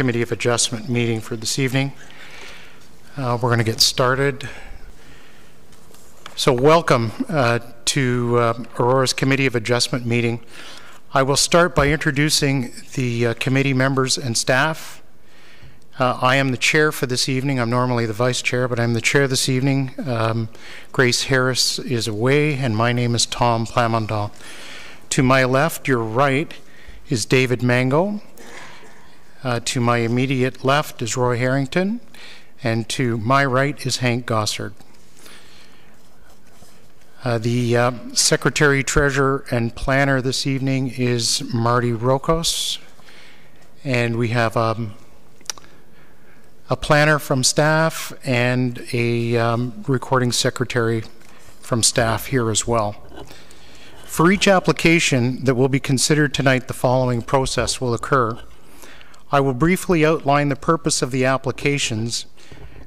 Committee of Adjustment meeting for this evening. We're going to get started. So welcome to Aurora's Committee of Adjustment meeting. I will start by introducing the committee members and staff. I am the chair for this evening. I'm normally the vice chair, but I'm the chair this evening. Grace Harris is away, and my name is Tom Plamondon. To my left, your right, is David Mango. To my immediate left is Roy Harrington, and to my right is Hank Gossard. The Secretary, Treasurer, and Planner this evening is Marty Rokos, and we have a planner from staff and a recording secretary from staff here as well. For each application that will be considered tonight, the following process will occur. I will briefly outline the purpose of the applications,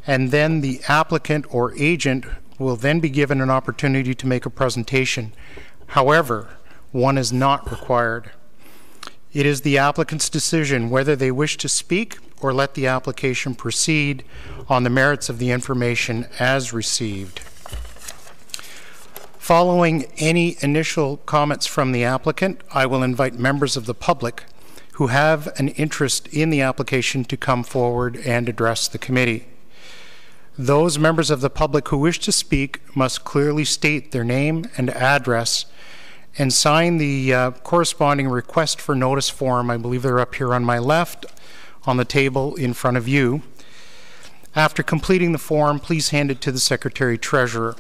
and then the applicant or agent will then be given an opportunity to make a presentation. However, one is not required. It is the applicant's decision whether they wish to speak or let the application proceed on the merits of the information as received. Following any initial comments from the applicant, I will invite members of the public who have an interest in the application to come forward and address the committee. Those members of the public who wish to speak must clearly state their name and address and sign the corresponding request for notice form. I believe they're up here on my left on the table in front of you. After completing the form, please hand it to the Secretary Treasurer.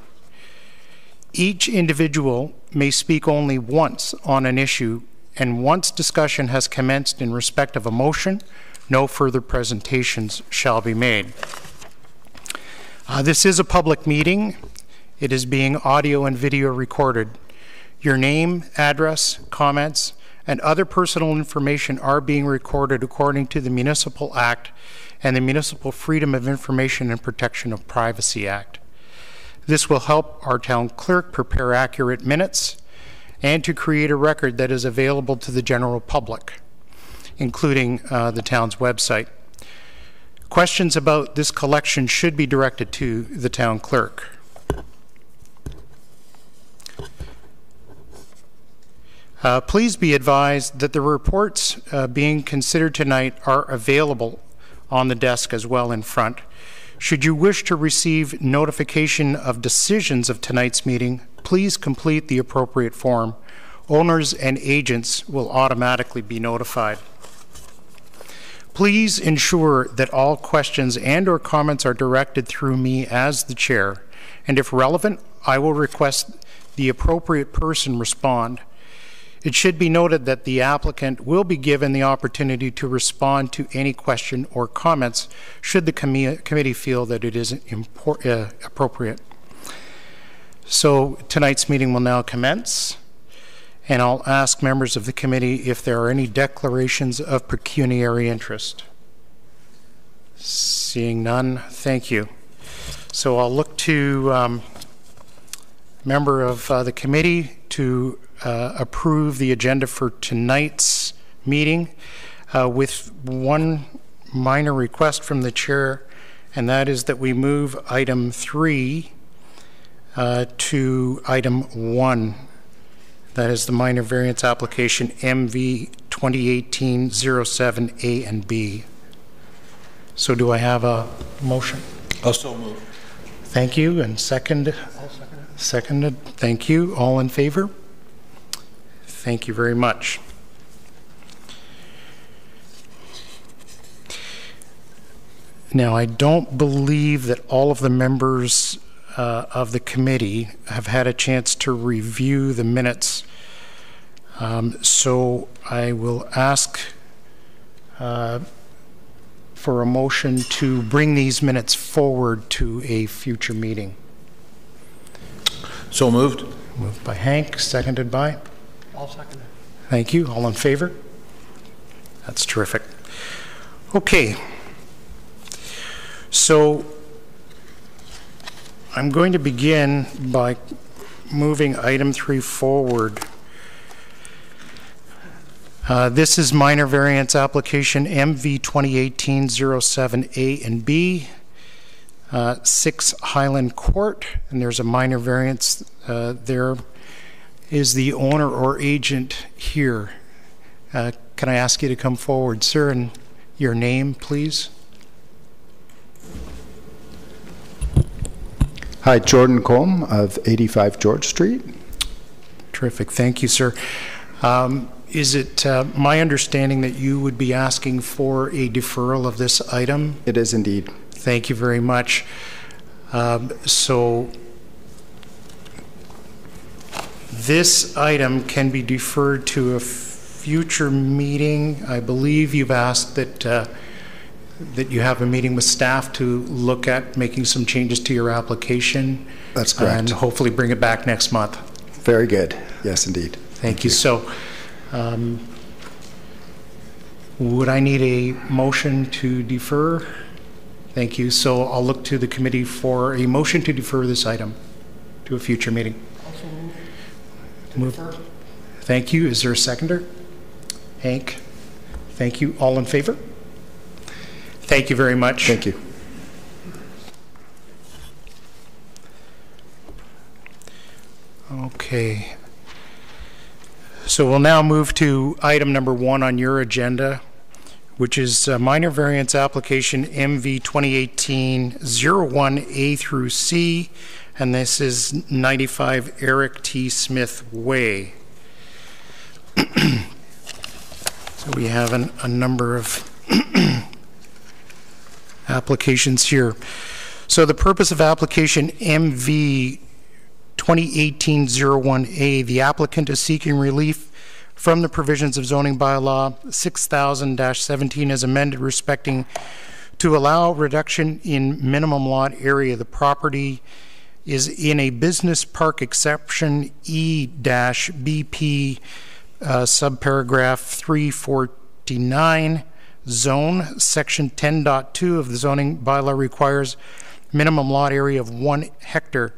Each individual may speak only once on an issue, and once discussion has commenced in respect of a motion, no further presentations shall be made. This is a public meeting. It is being audio and video recorded. Your name, address, comments, and other personal information are being recorded according to the Municipal Act and the Municipal Freedom of Information and Protection of Privacy Act. This will help our town clerk prepare accurate minutes and to create a record that is available to the general public, including the town's website. Questions about this collection should be directed to the town clerk. Please be advised that the reports being considered tonight are available on the desk as well in front. Should you wish to receive notification of decisions of tonight's meeting, please complete the appropriate form. Owners and agents will automatically be notified. Please ensure that all questions and or comments are directed through me as the chair, and if relevant, I will request the appropriate person respond. It should be noted that the applicant will be given the opportunity to respond to any question or comments should the committee feel that it is appropriate. So tonight's meeting will now commence, and I'll ask members of the committee if there are any declarations of pecuniary interest. Seeing none, thank you. So I'll look to member of the committee to approve the agenda for tonight's meeting with one minor request from the chair, and that is that we move item 3 to item 1. That is the minor variance application MV 2018-07 A and B. So do I have a motion? Also move. Thank you. And second? Seconded. Thank you. All in favor? Thank you very much. Now, I don't believe that all of the members of the committee have had a chance to review the minutes. So I will ask for a motion to bring these minutes forward to a future meeting. So moved. Moved by Hank, seconded by? I'll second it. Thank you. All in favor? That's terrific. Okay. So I'm going to begin by moving item 3 forward. This is minor variance application MV 2018-07A and B, 6 Highland Court, and there's a minor variance. There is the owner or agent here. Can I ask you to come forward, sir, and your name, please? Hi, Jordan Colm of 85 George Street. Terrific. Thank you, sir. Is it my understanding that you would be asking for a deferral of this item? It is indeed. Thank you very much. So this item can be deferred to a future meeting. I believe you've asked that you have a meeting with staff to look at making some changes to your application. That's correct. And hopefully bring it back next month. Very good. Yes, indeed. Thank you. So would I need a motion to defer? Thank you. So I'll look to the committee for a motion to defer this item to a future meeting. Also move to defer. Thank you. Is there a seconder? Hank? Thank you. All in favor? Thank you very much. Thank you. Okay. So we'll now move to item number 1 on your agenda, which is minor variance application MV 2018-01A through C, and this is 95 Eric T. Smith Way. So we have a number of applications here. So the purpose of application MV 2018-01A, the applicant is seeking relief from the provisions of zoning bylaw 6000-17 as amended respecting to allow reduction in minimum lot area. The property is in a business park exception E-BP subparagraph 349 zone. Section 10.2 of the zoning bylaw requires minimum lot area of 1 hectare.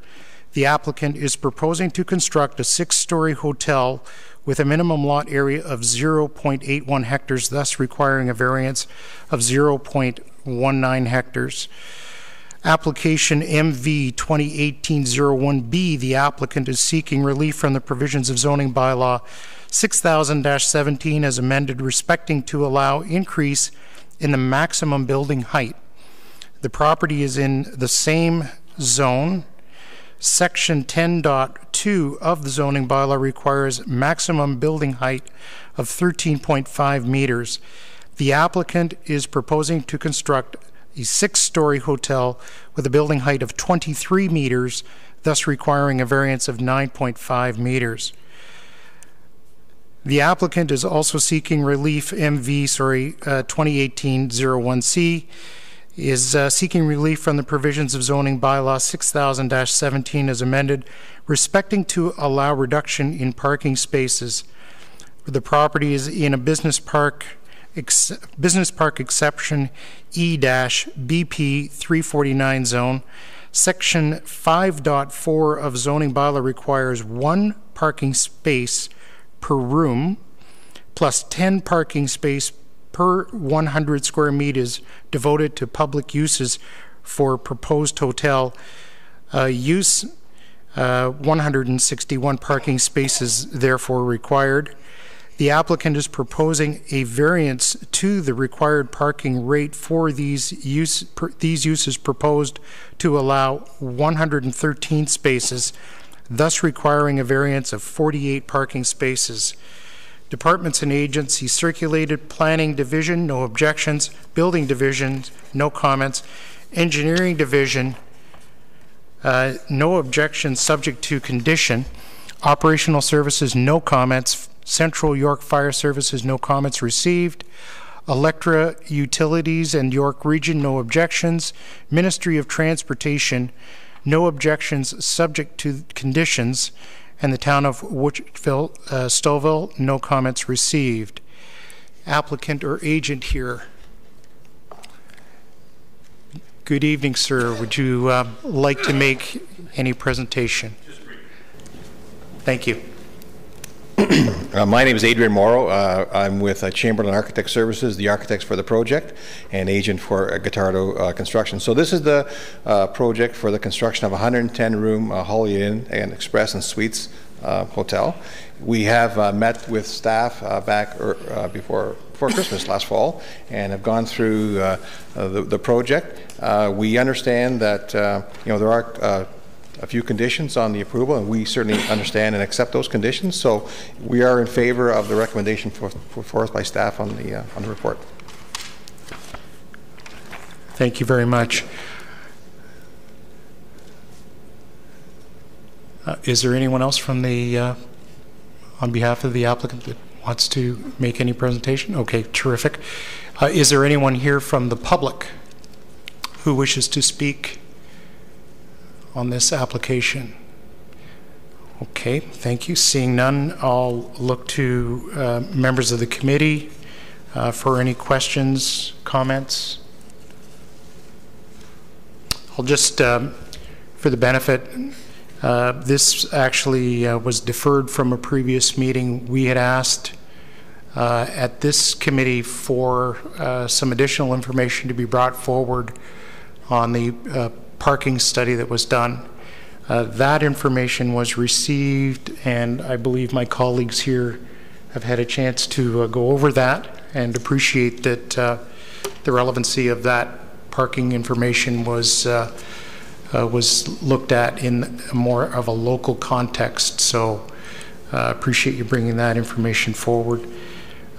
The applicant is proposing to construct a 6-story hotel with a minimum lot area of 0.81 hectares, thus requiring a variance of 0.19 hectares. Application MV 2018-01B, the applicant is seeking relief from the provisions of zoning bylaw 6000-17 as amended respecting to allow increase in the maximum building height. The property is in the same zone. Section 10.2 of the zoning bylaw requires maximum building height of 13.5 meters. The applicant is proposing to construct a 6-story hotel with a building height of 23 meters, thus requiring a variance of 9.5 meters. The applicant is also seeking relief, 2018-01C, is seeking relief from the provisions of zoning bylaw 6000-17 as amended, respecting to allow reduction in parking spaces. The property is in a business park exception E-BP 349 zone. Section 5.4 of zoning bylaw requires 1 parking space per room plus 10 parking space per 100 square meters devoted to public uses for proposed hotel use. 161 parking spaces therefore required. The applicant is proposing a variance to the required parking rate for these uses proposed to allow 113 spaces, thus requiring a variance of 48 parking spaces. Departments and agencies circulated. Planning division, no objections. Building division, no comments. Engineering division, no objections subject to condition. Operational services, no comments. Central York Fire Services, no comments received. Electra Utilities and York Region, no objections. Ministry of Transportation, no objections subject to conditions. And the town of Woodville, Stouffville, no comments received. Applicant or agent here. Good evening, sir. Would you like to make any presentation? Thank you. My name is Adrian Morrow. I'm with Chamberlain Architect Services, the architects for the project, and agent for Guittardo Construction. So this is the project for the construction of a 110-room Holiday Inn and Express and Suites hotel. We have met with staff back before Christmas last fall, and have gone through the project. We understand that there are a few conditions on the approval, and we certainly understand and accept those conditions. So we are in favor of the recommendation put forth by staff on the report. Thank you very much. Is there anyone else from the on behalf of the applicant that wants to make any presentation? Okay, terrific. Is there anyone here from the public who wishes to speak on this application? Okay, thank you. Seeing none, I'll look to members of the committee for any questions, comments. I'll just, for the benefit, this actually was deferred from a previous meeting. We had asked at this committee for some additional information to be brought forward on the parking study that was done. That information was received, and I believe my colleagues here have had a chance to go over that and appreciate that the relevancy of that parking information was looked at in more of a local context. So appreciate you bringing that information forward.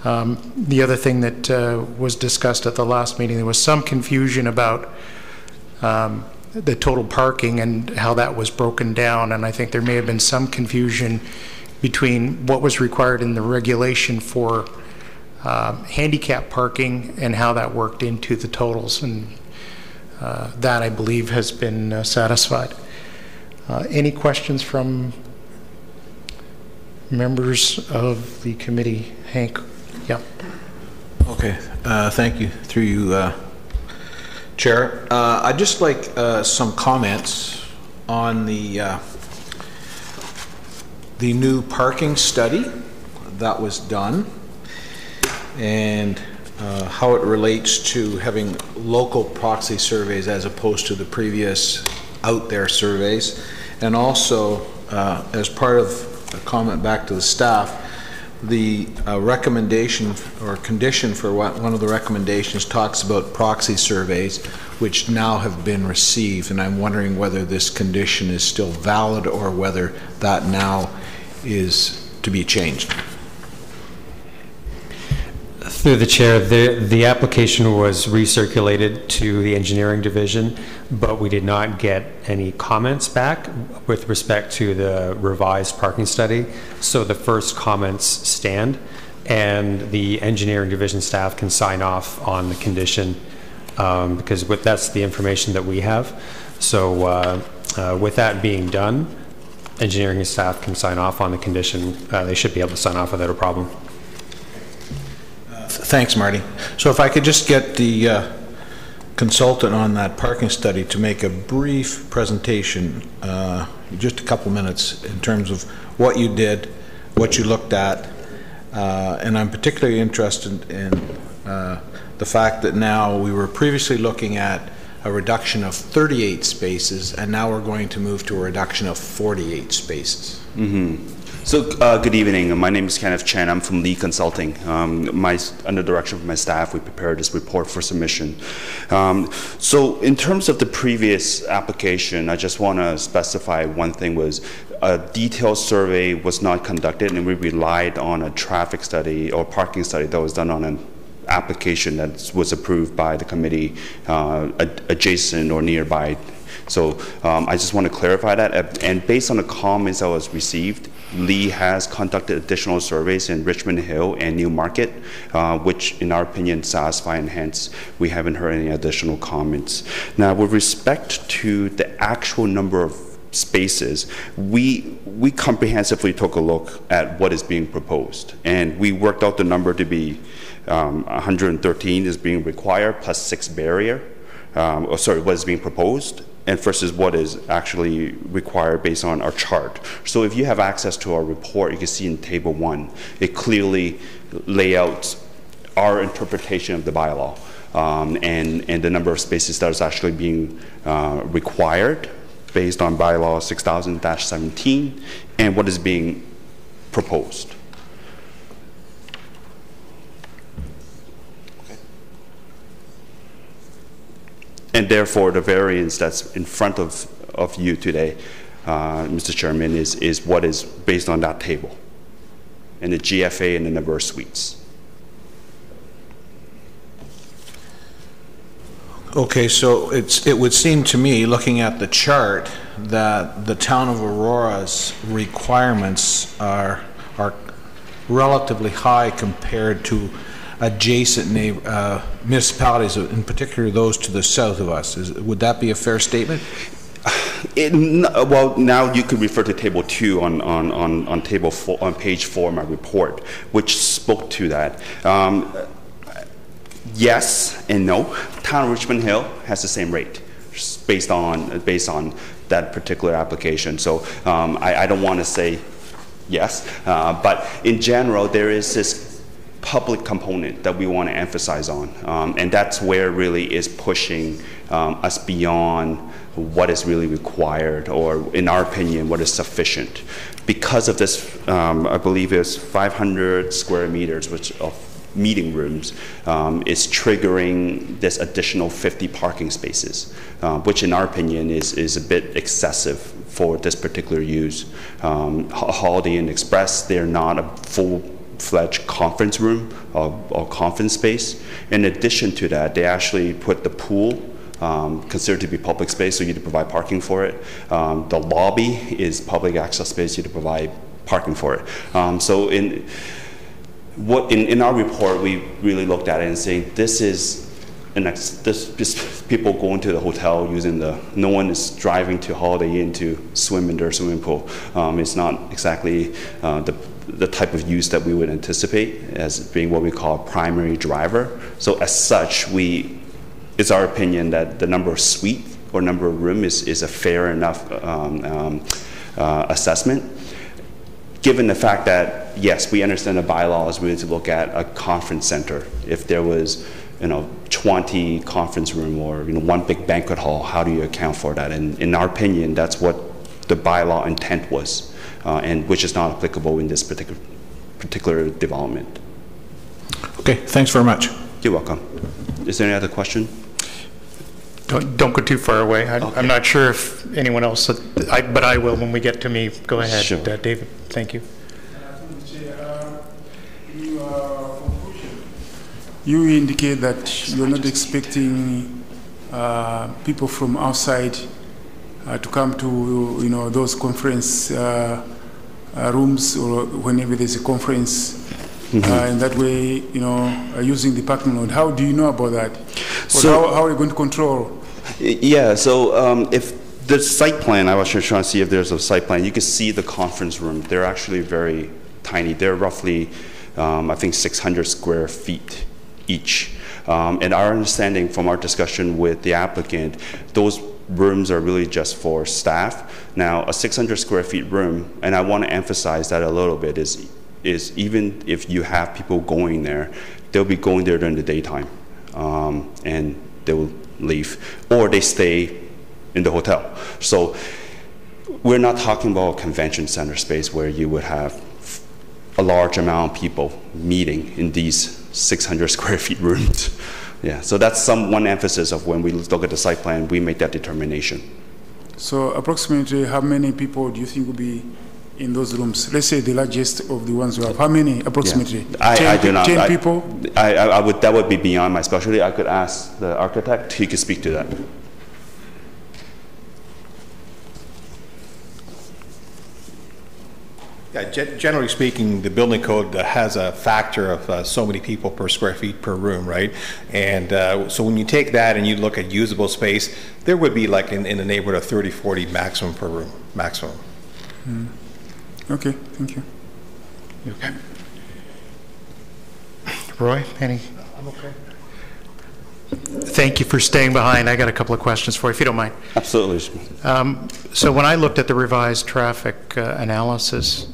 The other thing that was discussed at the last meeting, there was some confusion about the total parking and how that was broken down, and I think there may have been some confusion between what was required in the regulation for handicap parking and how that worked into the totals, and that I believe has been satisfied. Any questions from members of the committee? Hank? Yeah. Okay, thank you. Through you, Chair. I'd just like some comments on the new parking study that was done and how it relates to having local proxy surveys as opposed to the previous out there surveys, and also as part of a comment back to the staff, the recommendation or condition for one of the recommendations talks about proxy surveys which now have been received, and I'm wondering whether this condition is still valid or whether that now is to be changed. Through the chair, the application was recirculated to the engineering division, but we did not get any comments back with respect to the revised parking study. So the first comments stand, and the engineering division staff can sign off on the condition because that's the information that we have. So with that being done, engineering staff can sign off on the condition. They should be able to sign off without a problem. Thanks, Marty. So if I could just get the consultant on that parking study to make a brief presentation, just a couple minutes, in terms of what you did, what you looked at, and I'm particularly interested in the fact that now we were previously looking at a reduction of 38 spaces, and now we're going to move to a reduction of 48 spaces. Mm-hmm. So good evening. My name is Kenneth Chen. I'm from Lee Consulting. Under direction of my staff, we prepared this report for submission. So in terms of the previous application, I just want to specify one thing was a detailed survey was not conducted, and we relied on a traffic study or parking study that was done on an application that was approved by the committee adjacent or nearby. So I just want to clarify that. And based on the comments that was received, Lee has conducted additional surveys in Richmond Hill and Newmarket, which in our opinion satisfy, and hence we haven't heard any additional comments. Now, with respect to the actual number of spaces, we comprehensively took a look at what is being proposed, and we worked out the number to be 113 is being required plus 6 barrier, what is being proposed. and versus what is actually required based on our chart. So if you have access to our report, you can see in Table 1, it clearly lays out our interpretation of the bylaw and the number of spaces that is actually being required based on bylaw 6000-17 and what is being proposed. And therefore, the variance that's in front of you today, Mr. Chairman, is what is based on that table, and the GFA and the number of suites. Okay, so it would seem to me, looking at the chart, that the town of Aurora's requirements are relatively high compared to adjacent municipalities, in particular those to the south of us. Would that be a fair statement? Well, now you could refer to Table 2 on Table 4, on page 4 of my report, which spoke to that. Yes and no. Town of Richmond Hill has the same rate based on that particular application. So I don't want to say yes, but in general, there is this public component that we want to emphasize on, and that's where really is pushing us beyond what is really required, or in our opinion, what is sufficient. Because of this, I believe it's 500 square meters of meeting rooms is triggering this additional 50 parking spaces, which in our opinion is a bit excessive for this particular use. Holiday Inn Express, they're not a full-fledged conference room or conference space. In addition to that, they actually put the pool considered to be public space, so you need to provide parking for it. The lobby is public access space, you need to provide parking for it. So in our report, we really looked at it and saying this is this people going to the hotel using no one is driving to Holiday Inn to swim in their swimming pool. It's not exactly the type of use that we would anticipate as being what we call a primary driver. So as such, it's our opinion that the number of suite or number of room is a fair enough assessment. Given the fact that, yes, we understand the bylaws, we need to look at a conference center. If there was, 20 conference room or, one big banquet hall, how do you account for that? And in our opinion, that's what the bylaw intent was, and which is not applicable in this particular development. Okay, thanks very much. You're welcome. Is there any other question? Don't go too far away. I'm not sure if anyone else, but I will when we get to me. Go ahead, sure. David. Thank you. You indicate that you're not expecting people from outside to come to those conference rooms, or whenever there's a conference. In that way, using the parking lot. How do you know about that? So how are you going to control? Yeah, so if the site plan, I was just trying to see if there's a site plan. You can see the conference room. They're actually very tiny. They're roughly, I think, 600 square feet each. And our understanding from our discussion with the applicant, those rooms are really just for staff. Now, a 600 square feet room, and I want to emphasize that a little bit, is even if you have people going there, they'll be going there during the daytime, and they will leave, or they stay in the hotel. So we're not talking about a convention center space where you would have a large amount of people meeting in these 600 square feet rooms. Yeah, so that's one emphasis of when we look at the site plan, we make that determination. So approximately how many people do you think will be in those rooms? Let's say the largest of the ones you have. How many approximately? Yeah. I do not. 10 people? That would be beyond my specialty. I could ask the architect. He could speak to that. Yeah, generally speaking, the building code has a factor of so many people per square feet per room, right? And so when you take that and you look at usable space, there would be like in the neighborhood of 30, 40 maximum per room, maximum. Okay, thank you. Okay. Roy, any? I'm okay. Thank you for staying behind. I got a couple of questions for you, if you don't mind. Absolutely. So when I looked at the revised traffic analysis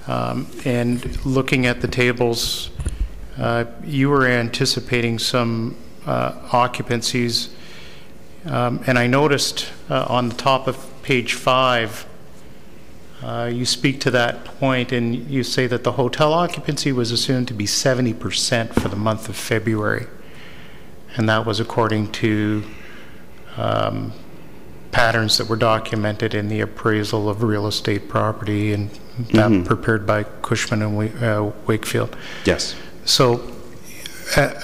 and looking at the tables, you were anticipating some occupancies, and I noticed on the top of page 5, you speak to that point and you say that the hotel occupancy was assumed to be 70% for the month of February. And that was according to patterns that were documented in the appraisal of real estate property and that prepared by Cushman and Wakefield. Yes. So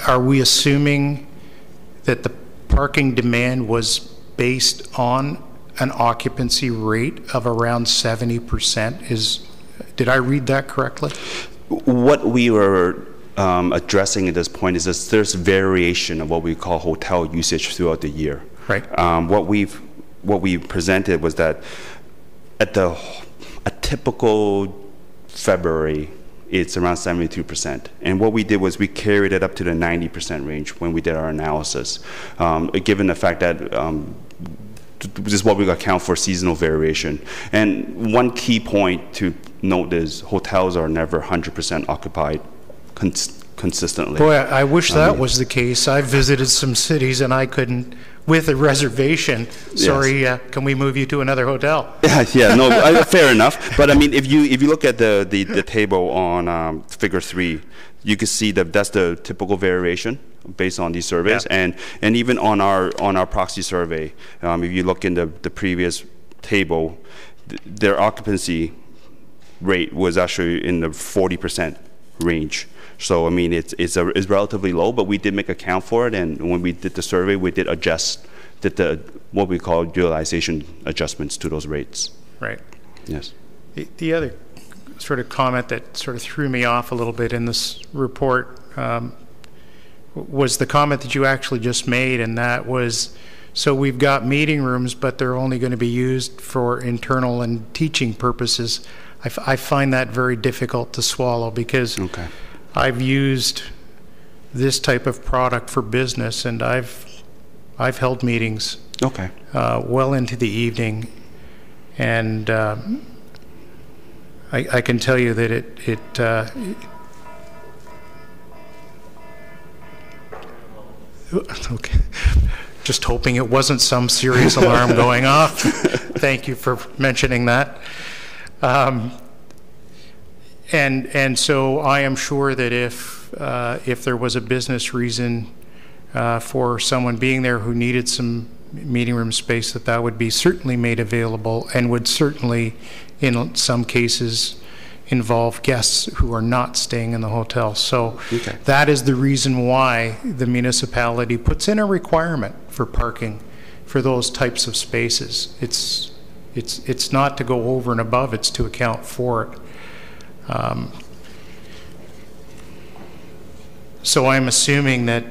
are we assuming that the parking demand was based on an occupancy rate of around 70%? Did I read that correctly? What we were addressing at this point is that there's variation of what we call hotel usage throughout the year. Right. What we presented was that at a typical February, it's around 72%. And what we did was we carried it up to the 90% range when we did our analysis, given the fact that this is what we account for seasonal variation. And one key point to note is hotels are never 100% occupied consistently. Boy, I wish that was the case. I've visited some cities and I couldn't, with a reservation, sorry, yes. Can we move you to another hotel? Yeah, no, fair enough. But I mean, if you look at the table on figure 3, you can see that that's the typical variation based on these surveys, yeah. and even on our proxy survey, if you look in the previous table, their occupancy rate was actually in the 40% range. So I mean, it's relatively low, but we did make account for it, and when we did the survey, we did what we call utilization adjustments to those rates. Right. Yes. The other sort of comment that sort of threw me off a little bit in this report was the comment that you actually just made, and that was, so we've got meeting rooms, but they're only going to be used for internal and teaching purposes. I find that very difficult to swallow because I've used this type of product for business, and I've held meetings well into the evening, and I can tell you that okay. Just hoping it wasn't some serious alarm going off. Thank you for mentioning that. And so I am sure that if there was a business reason for someone being there who needed some meeting room space, that would be certainly made available, and would certainly, in some cases, involve guests who are not staying in the hotel. So that is the reason why the municipality puts in a requirement for parking for those types of spaces. It's not to go over and above, it's to account for it. So I'm assuming that,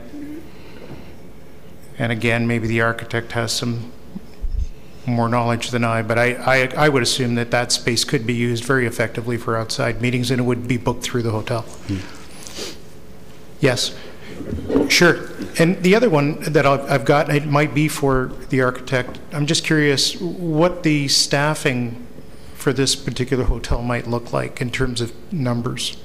and again, maybe the architect has some more knowledge than I, but I would assume that space could be used very effectively for outside meetings, and it would be booked through the hotel. Yes, sure. And the other one that I've got, it might be for the architect. I'm just curious what the staffing for this particular hotel might look like in terms of numbers.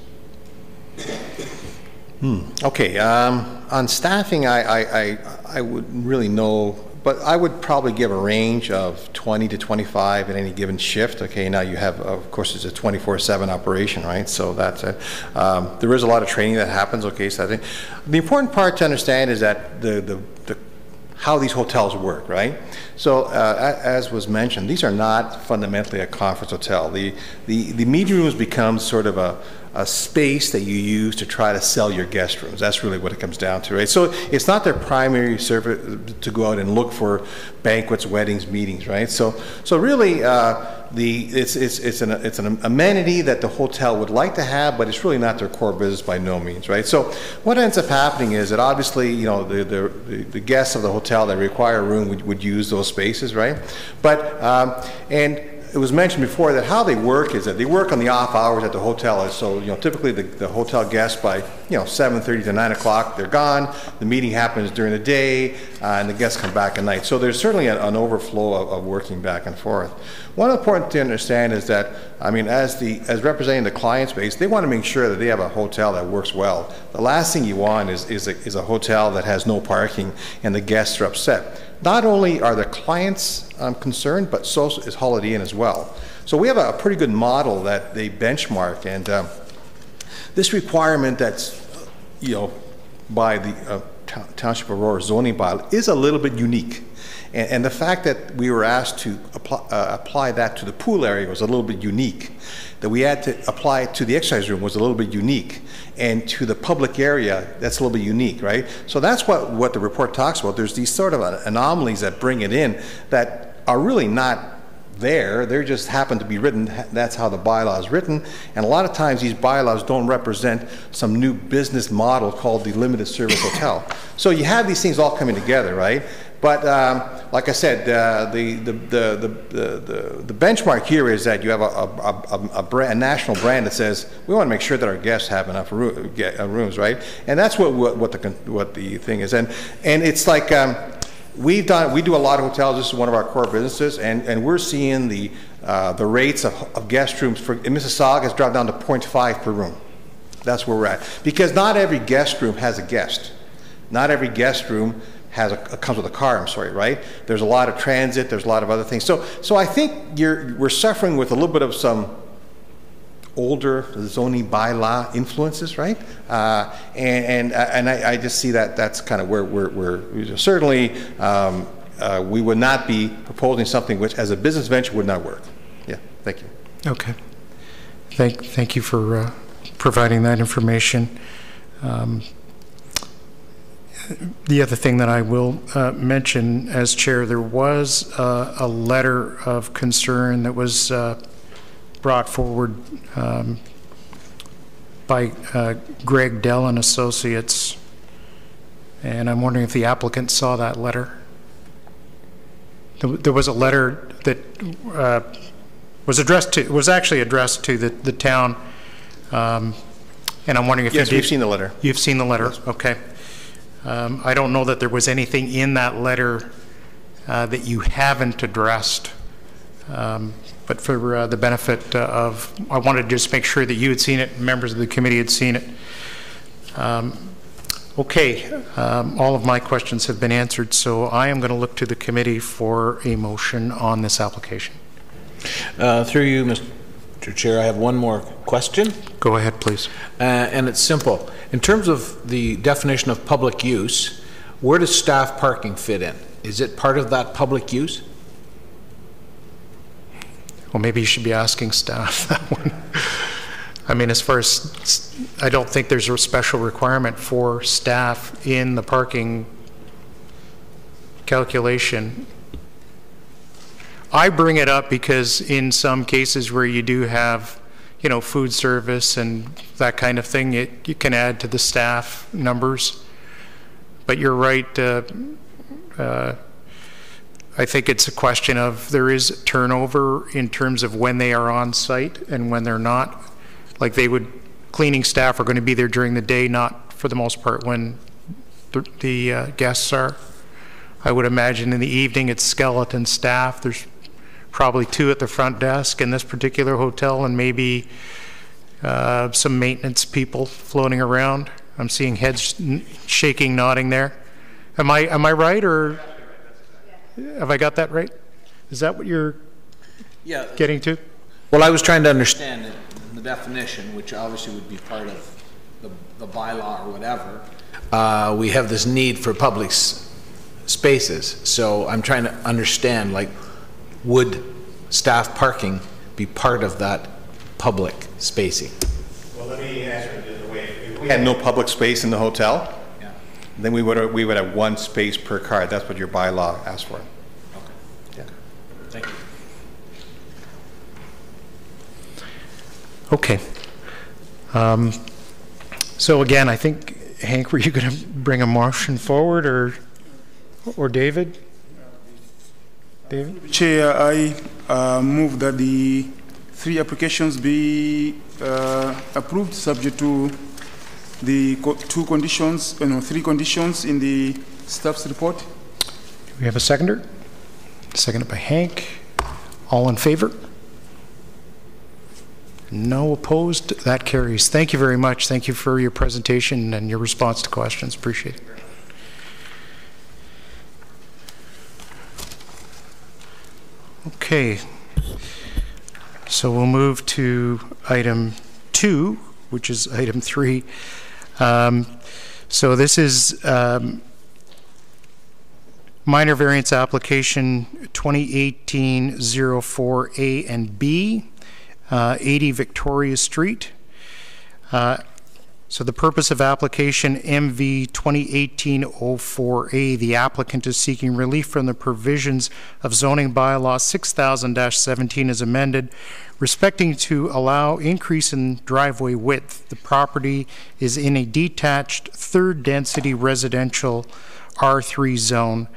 Okay, on staffing, I wouldn't really know, but I would probably give a range of 20 to 25 at any given shift. Okay, now you have, of course, it's a 24/7 operation, right? So that's it. There is a lot of training that happens. Okay, so I think the important part to understand is that how these hotels work, right? So as was mentioned, these are not fundamentally a conference hotel. The meeting rooms become sort of a space that you use to try to sell your guest rooms. That's really what it comes down to, right? So it's not their primary service to go out and look for banquets, weddings, meetings, right? So really, it's an amenity that the hotel would like to have, but it's really not their core business by no means, right? So what ends up happening is that obviously, you know, the guests of the hotel that require a room would use those spaces, right? But it was mentioned before that how they work is that they work on the off hours at the hotel. So, typically the hotel guests by, 7:30 to 9 o'clock, they're gone. The meeting happens during the day, and the guests come back at night. So there's certainly an overflow of working back and forth. One important thing to understand is that, as representing the client base, they want to make sure that they have a hotel that works well. The last thing you want is a hotel that has no parking and the guests are upset. Not only are the clients concerned, but so is Holiday Inn as well. So we have a pretty good model that they benchmark, and this requirement that's, by the Township of Aurora zoning bylaw is a little bit unique. And the fact that we were asked to apply that to the pool area was a little bit unique. That we had to apply it to the exercise room was a little bit unique. And to the public area, that's a little bit unique, right? So that's what the report talks about. There's these sort of anomalies that bring it in that are really not there. They just happen to be written. That's how the bylaw is written. And a lot of times these bylaws don't represent some new business model called the limited service hotel. So you have these things all coming together, right? But like I said, the benchmark here is that you have a national brand that says we want to make sure that our guests have enough rooms, right? And that's what the thing is. And it's like we do a lot of hotels. This is one of our core businesses, and we're seeing the rates of guest rooms in Mississauga has dropped down to 0.5 per room. That's where we're at, because not every guest room has a guest. Not every guest room comes with a car, I'm sorry, right? There's a lot of transit, there's a lot of other things. So I think we're suffering with a little bit of some older zoning bylaw influences, right? And I just see that that's kind of where we're certainly, we would not be proposing something which as a business venture would not work. Yeah, thank you. Okay. Thank you for providing that information. The other thing that I will mention as chair, there was a letter of concern that was brought forward by Greg Dell and Associates, and I'm wondering if the applicant saw that letter. There was a letter that was actually addressed to the town, and I'm wondering if yes, we've seen the letter. You've seen the letter, yes. Okay. I don't know that there was anything in that letter that you haven't addressed, but for the benefit of, I wanted to just make sure that you had seen it, members of the committee had seen it. Okay, all of my questions have been answered, so I am going to look to the committee for a motion on this application. Through you, Mr. Chair, I have one more question. Go ahead, please. And it's simple. In terms of the definition of public use, where does staff parking fit in? Is it part of that public use? Well, maybe you should be asking staff that one. I mean, as far as, I don't think there's a special requirement for staff in the parking calculation. I bring it up because in some cases where you do have, food service and that kind of thing, you can add to the staff numbers. But you're right, I think it's a question of there is turnover in terms of when they are on site and when they're not. Like cleaning staff are going to be there during the day, not for the most part when the guests are. I would imagine in the evening it's skeleton staff. There's probably 2 at the front desk in this particular hotel, and maybe some maintenance people floating around. I'm seeing heads shaking, nodding there. Am I right, or have I got that right? Is that what you're getting to? Well, I was trying to understand the definition, which obviously would be part of the bylaw or whatever. We have this need for public spaces, so I'm trying to understand, would staff parking be part of that public spacing? Well, let me answer it this way. If we had no public space in the hotel, then we would have 1 space per car. That's what your bylaw asks for. Okay. Yeah. Thank you. Okay. So again, I think, Hank, were you going to bring a motion forward, or David? David? Chair, I move that the 3 applications be approved, subject to the 3 conditions in the staff's report. Do we have a seconder? Seconded by Hank. All in favor? No opposed? That carries. Thank you very much. Thank you for your presentation and your response to questions. Appreciate it. Okay. So we'll move to item 2, which is item 3. So this is minor variance application 2018-04A and B, 80 Victoria Street. So the purpose of application MV 2018-04A, the applicant is seeking relief from the provisions of zoning bylaw 6000-17 as amended, respecting to allow increase in driveway width. The property is in a detached third density residential R3 zone.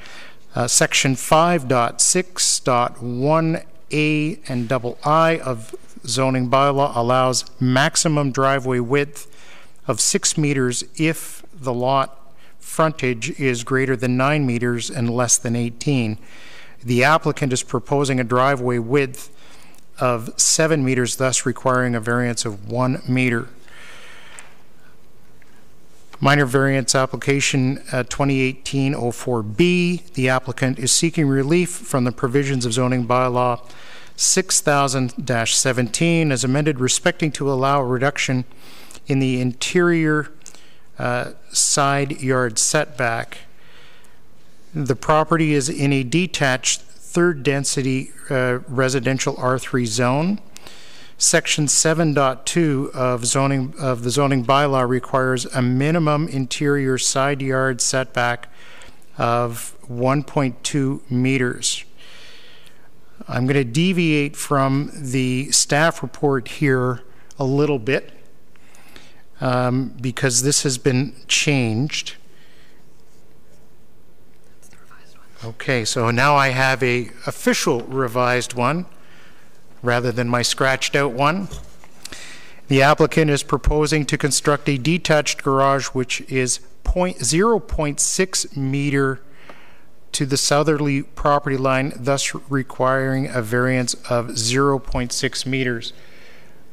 Section 5.6.1A and II of zoning bylaw allows maximum driveway width of 6 meters if the lot frontage is greater than 9 meters and less than 18. The applicant is proposing a driveway width of 7 meters, thus requiring a variance of 1 meter. Minor variance application 2018-04B. The applicant is seeking relief from the provisions of zoning bylaw 6000-17 as amended, respecting to allow a reduction in the interior side yard setback. The property is in a detached third density residential R3 zone. Section 7.2 of the zoning bylaw requires a minimum interior side yard setback of 1.2 meters. I'm going to deviate from the staff report here a little bit because this has been changed. Okay, so now I have a official revised one rather than my scratched out one. The applicant is proposing to construct a detached garage which is 0.6 meter to the southerly property line, thus requiring a variance of 0.6 meters.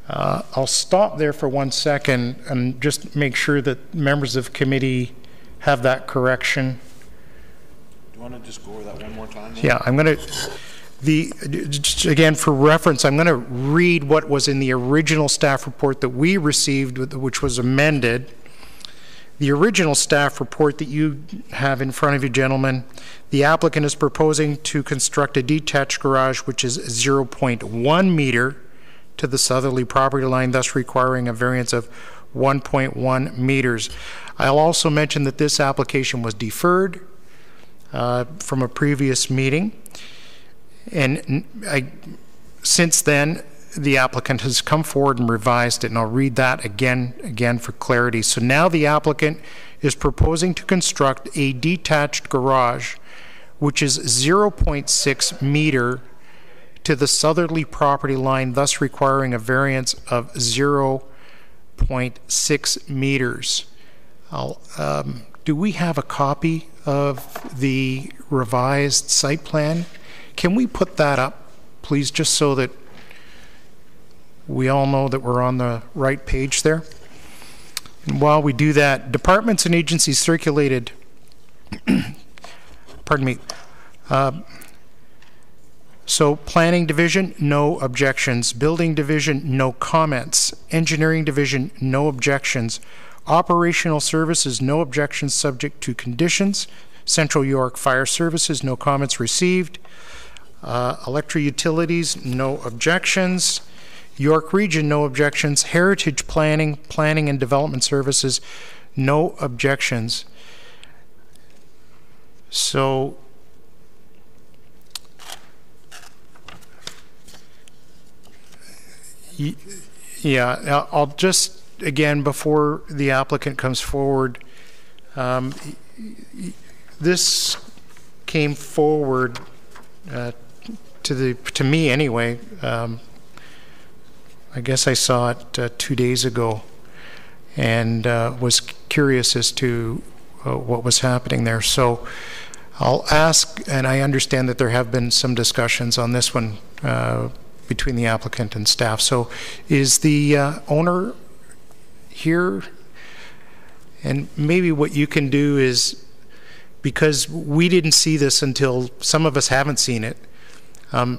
I'll stop there for 1 second and just make sure that members of committee have that correction. Do you want to just go over that one more time? Yeah, I'm going to, again for reference, I'm going to read what was in the original staff report that we received, which was amended. The original staff report that you have in front of you, gentlemen, the applicant is proposing to construct a detached garage which is 0.1 meter to the southerly property line, thus requiring a variance of 1.1 meters. I'll also mention that this application was deferred from a previous meeting, and since then the applicant has come forward and revised it, and I'll read that again for clarity. So now the applicant is proposing to construct a detached garage which is 0.6 meter to the southerly property line, thus requiring a variance of 0.6 meters. Do we have a copy of the revised site plan? Can we put that up, please, just so that we all know that we're on the right page there? And while we do that, departments and agencies circulated, pardon me, so planning division, no objections. Building division, no comments. Engineering division, no objections. Operational services, no objections subject to conditions. Central York Fire Services, no comments received. Electric Utilities, no objections. York Region, no objections. Heritage Planning, Planning and Development Services, no objections. So yeah, I'll just, again, before the applicant comes forward, this came forward to me anyway. I guess I saw it 2 days ago, and was curious as to what was happening there. So I'll ask, and I understand that there have been some discussions on this one between the applicant and staff. So is the owner here? And maybe what you can do is, because we didn't see this until, some of us haven't seen it,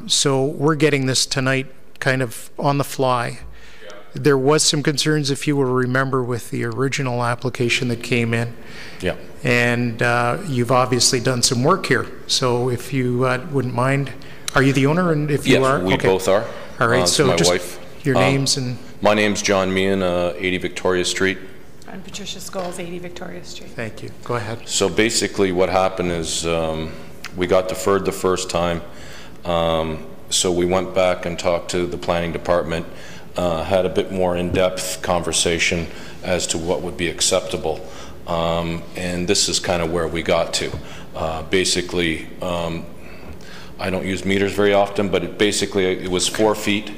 so we're getting this tonight kind of on the fly. Yeah. There was some concerns, if you will remember, with the original application that came in. Yeah. And you've obviously done some work here. So if you wouldn't mind, are you the owner? And if you are, we both are. All right. So my just wife. Your names and. My name's John Meehan, 80 Victoria Street. I'm Patricia Scholes, 80 Victoria Street. Thank you. Go ahead. So basically, what happened is we got deferred the first time. So we went back and talked to the planning department, had a bit more in-depth conversation as to what would be acceptable. And this is kind of where we got to. Basically, I don't use meters very often, but it was 4 feet,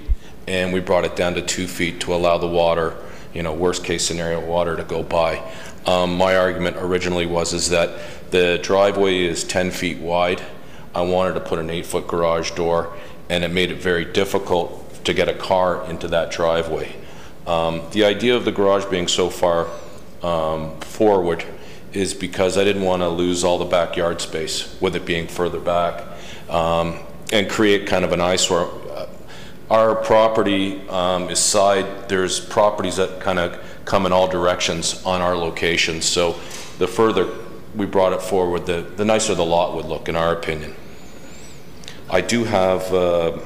and we brought it down to 2 feet to allow the water, worst case scenario, water to go by. My argument originally is that the driveway is 10 feet wide. I wanted to put an 8-foot garage door, and it made it very difficult to get a car into that driveway. The idea of the garage being so far forward is because I didn't want to lose all the backyard space with it being further back, and create kind of an eyesore. Our property is side, there's properties that kind of come in all directions on our location, so the further we brought it forward, the nicer the lot would look, in our opinion. I do have a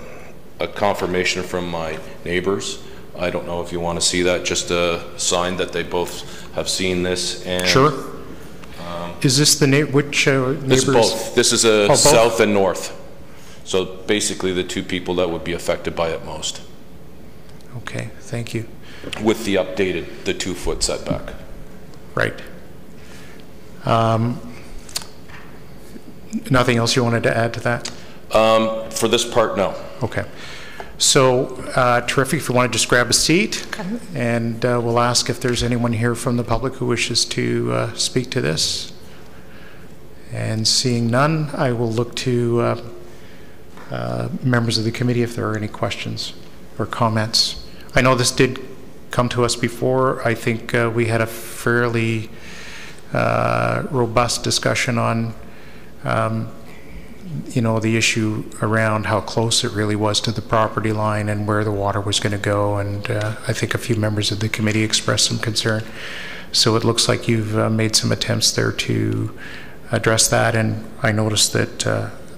confirmation from my neighbors. I don't know if you want to see that, just a sign that they both have seen this. And, sure. Is this the which neighbors? This is both. This is a south and north. So basically the two people that would be affected by it most. Okay, thank you. With the updated, the 2-foot setback. Right. Nothing else you wanted to add to that? For this part, no. Okay. So, terrific. If you want to just grab a seat, and we'll ask if there's anyone here from the public who wishes to speak to this. And seeing none, I will look to members of the committee if there are any questions or comments. I know this did come to us before. I think we had a fairly robust discussion on the issue around how close it really was to the property line and where the water was going to go, and I think a few members of the committee expressed some concern. So it looks like you've made some attempts there to address that, and I noticed that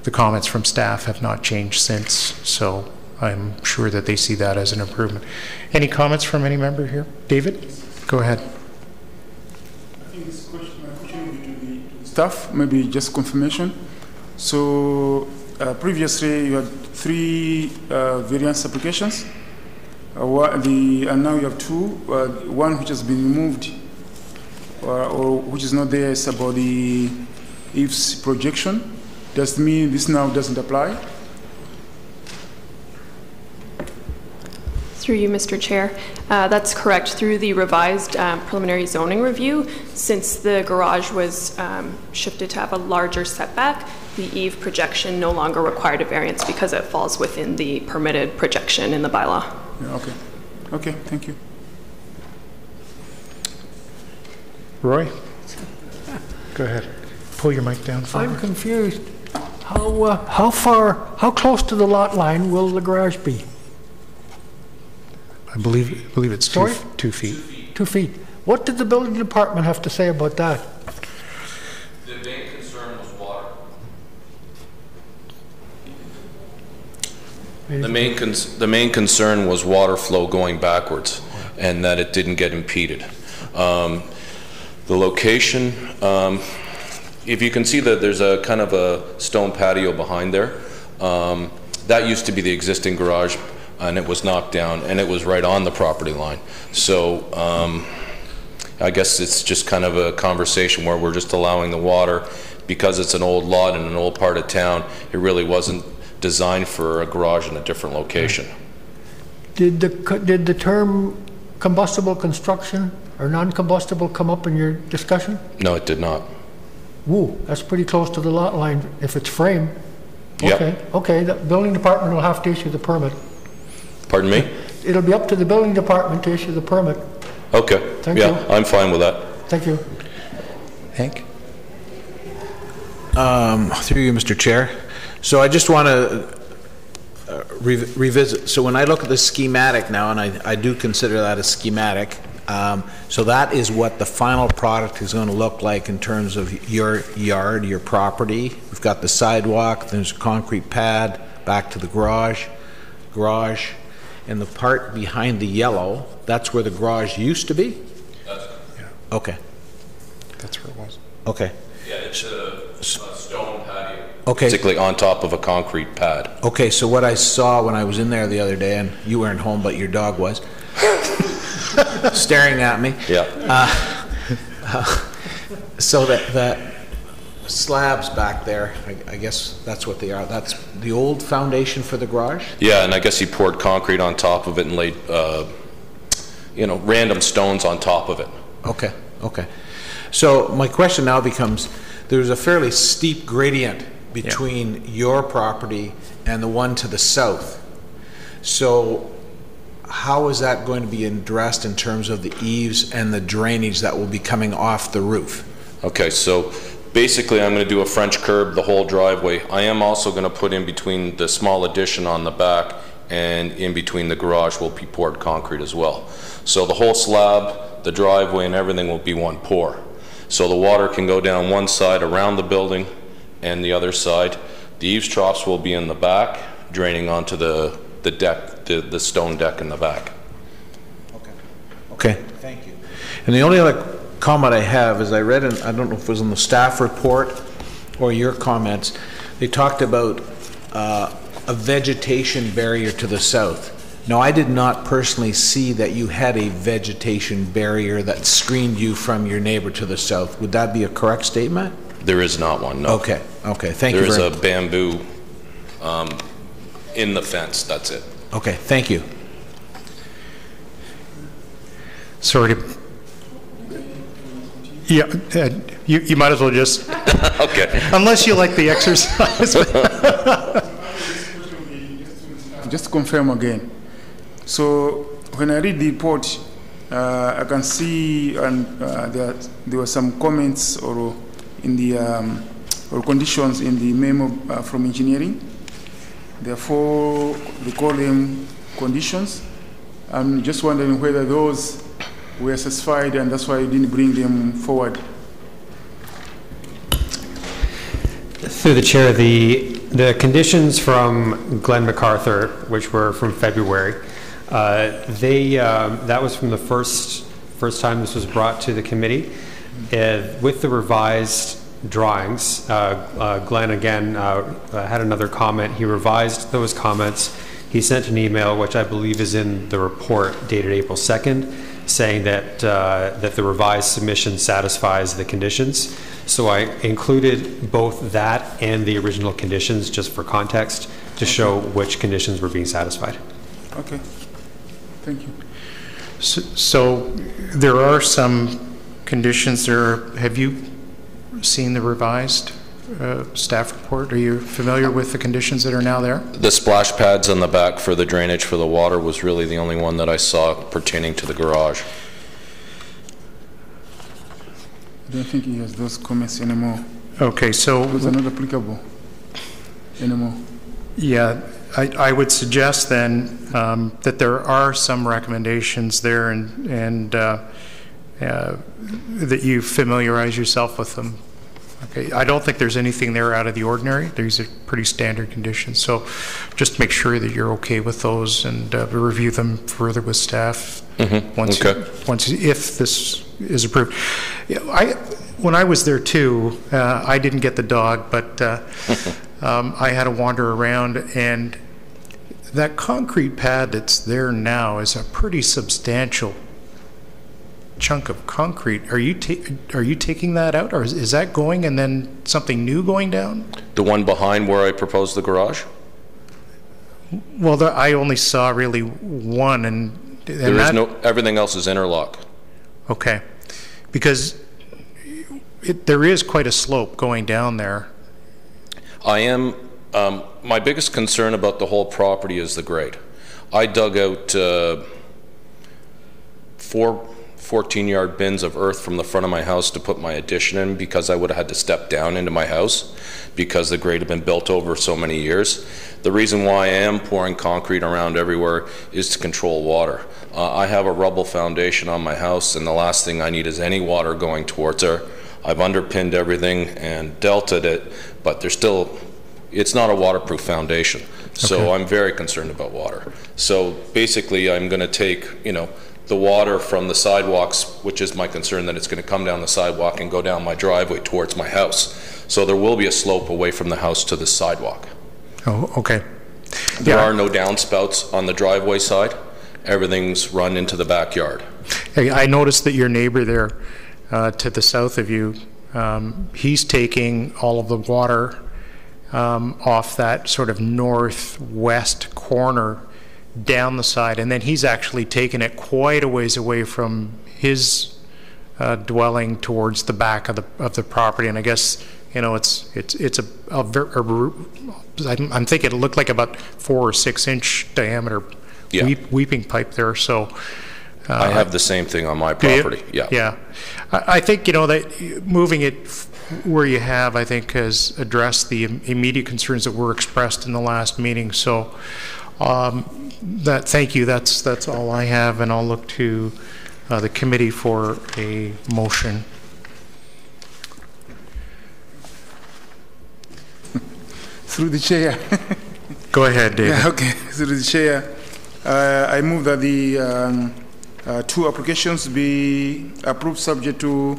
the comments from staff have not changed since, so I'm sure that they see that as an improvement. Any comments from any member here? David, go ahead. I think this question will be to the staff, maybe just confirmation. So previously you had 3 variance applications, and now you have 2. One which has been removed, or which is not there, is about the eaves projection. Does it mean this now doesn't apply? Through you, Mr. Chair. That's correct. Through the revised preliminary zoning review, since the garage was shifted to have a larger setback, the eave projection no longer required a variance because it falls within the permitted projection in the bylaw. Yeah, okay. Okay, thank you. Roy, go ahead. Pull your mic down forward. I'm confused. How close to the lot line will the garage be? I believe it's 2 feet. 2 feet. What did the building department have to say about that? The main concern was water. The main concern was water flow going backwards, and that it didn't get impeded. The location, if you can see that there's a kind of a stone patio behind there, that used to be the existing garage, and it was knocked down, and it was right on the property line. So I guess it's just kind of a conversation where we're just allowing the water, because it's an old lot in an old part of town. It really wasn't designed for a garage in a different location. Did the term combustible construction or non-combustible come up in your discussion? No, it did not. Woo, that's pretty close to the lot line if it's frame. Yep. Okay, okay, the building department will have to issue the permit. Pardon me? It'll be up to the building department to issue the permit. Okay. Thank yeah, you. I'm fine with that. Thank you. Hank? Through you, Mr. Chair. So I just want to revisit. So when I look at the schematic now, and I do consider that a schematic, so that is what the final product is going to look like in terms of your yard, your property. We've got the sidewalk, there's a concrete pad, back to the garage, and the part behind the yellow, that's where the garage used to be? Okay. That's where it was. Okay. Yeah, it's a stone patio. Okay. Basically on top of a concrete pad. Okay, so what I saw when I was in there the other day, and you weren't home, but your dog was, staring at me. Yeah. So that slabs back there, I guess that's what they are. That's the old foundation for the garage? Yeah, and I guess he poured concrete on top of it and laid, random stones on top of it. Okay, okay. So my question now becomes, there's a fairly steep gradient between your property and the one to the south. So how is that going to be addressed in terms of the eaves and the drainage that will be coming off the roof? Okay, so basically I'm going to do a French curb the whole driveway. I am also going to put in between the small addition on the back and in between the garage will be poured concrete as well. So the whole slab, the driveway and everything will be one pour. So the water can go down one side around the building and the other side. The eaves troughs will be in the back, draining onto the deck, the stone deck in the back. Okay. Okay, thank you. And the only other comment I have is I read in, I don't know if it was in the staff report or your comments, they talked about a vegetation barrier to the south. Now, I did not personally see that you had a vegetation barrier that screened you from your neighbor to the south. Would that be a correct statement? There is not one, no. Okay, okay, thank you. There is a bamboo in the fence, that's it. Okay, thank you. Sorry to... Yeah, you might as well just... Okay. Unless you like the exercise. Just to confirm again. So when I read the report, I can see there were some comments or in the or conditions in the memo from engineering. Therefore, they call them conditions. I'm just wondering whether those were satisfied and that's why you didn't bring them forward. Through the chair, the conditions from Glenn MacArthur, which were from February, that was from the first time this was brought to the committee. With the revised drawings, Glenn again had another comment. He revised those comments. He sent an email, which I believe is in the report dated April 2nd, saying that that the revised submission satisfies the conditions. So I included both that and the original conditions just for context to show which conditions were being satisfied. Okay, thank you. So there are some conditions there. Have you seen the revised staff report? Are you familiar with the conditions that are now there? The splash pads on the back for the drainage for the water was really the only one that I saw pertaining to the garage. I don't think he has those comments anymore. Okay, so... Those are not applicable anymore. Yeah, I would suggest then that there are some recommendations there and that you familiarize yourself with them. Okay, I don't think there's anything there out of the ordinary. These are pretty standard conditions. So just make sure that you're okay with those and review them further with staff if this is approved. Yeah, when I was there too, I didn't get the dog, but I had to wander around, and that concrete pad that's there now is a pretty substantial chunk of concrete. Are you taking that out, or is that going and then something new going down? The one behind where I proposed the garage? Well, I only saw really one, and There is no, everything else is interlock. Okay, because there is quite a slope going down there. I am, my biggest concern about the whole property is the grade. I dug out 4 14-yard bins of earth from the front of my house to put my addition in because I would have had to step down into my house because the grade had been built over so many years. The reason why I am pouring concrete around everywhere is to control water. I have a rubble foundation on my house, and the last thing I need is any water going towards there. I've underpinned everything and deltaed it, but there's still, it's not a waterproof foundation. So Okay. I'm very concerned about water. So basically I'm going to take, you know, the water from the sidewalks, which is my concern that it's going to come down the sidewalk and go down my driveway towards my house. So there will be a slope away from the house to the sidewalk. Oh, okay. There Yeah. are no downspouts on the driveway side. Everything's run into the backyard. Hey, I noticed that your neighbor there to the south of you, he's taking all of the water off that sort of northwest corner down the side, and then he's actually taken it quite a ways away from his dwelling towards the back of the property. And I guess, you know, it's I'm thinking it looked like about 4 or 6 inch diameter weeping pipe there. So I have the same thing on my property. Yeah. Yeah. I think, you know, that moving it where you have, I think, has addressed the immediate concerns that were expressed in the last meeting. So thank you. That's all I have, and I'll look to the committee for a motion. Through the chair. Go ahead, David. Yeah, okay. Through the chair, I move that the 2 applications be approved subject to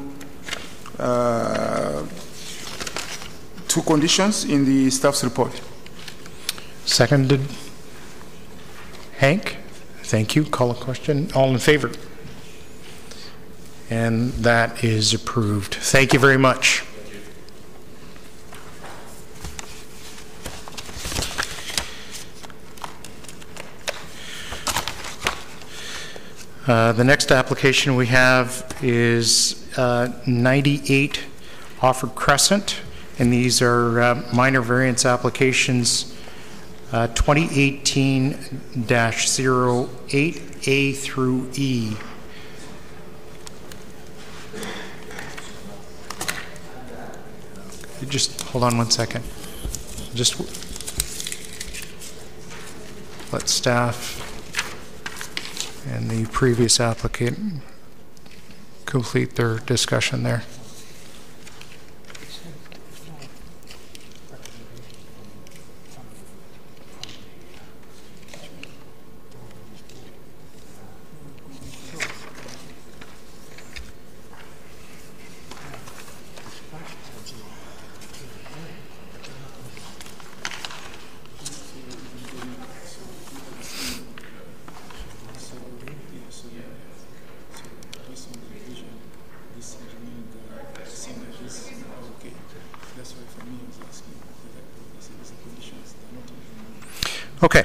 2 conditions in the staff's report. Seconded. Hank, thank you. Call a question. All in favor? And that is approved. Thank you very much. The next application we have is 98 Offord Crescent, and these are minor variance applications 2018-08A through E. Just hold on one second. Just let staff and the previous applicant complete their discussion there. Okay.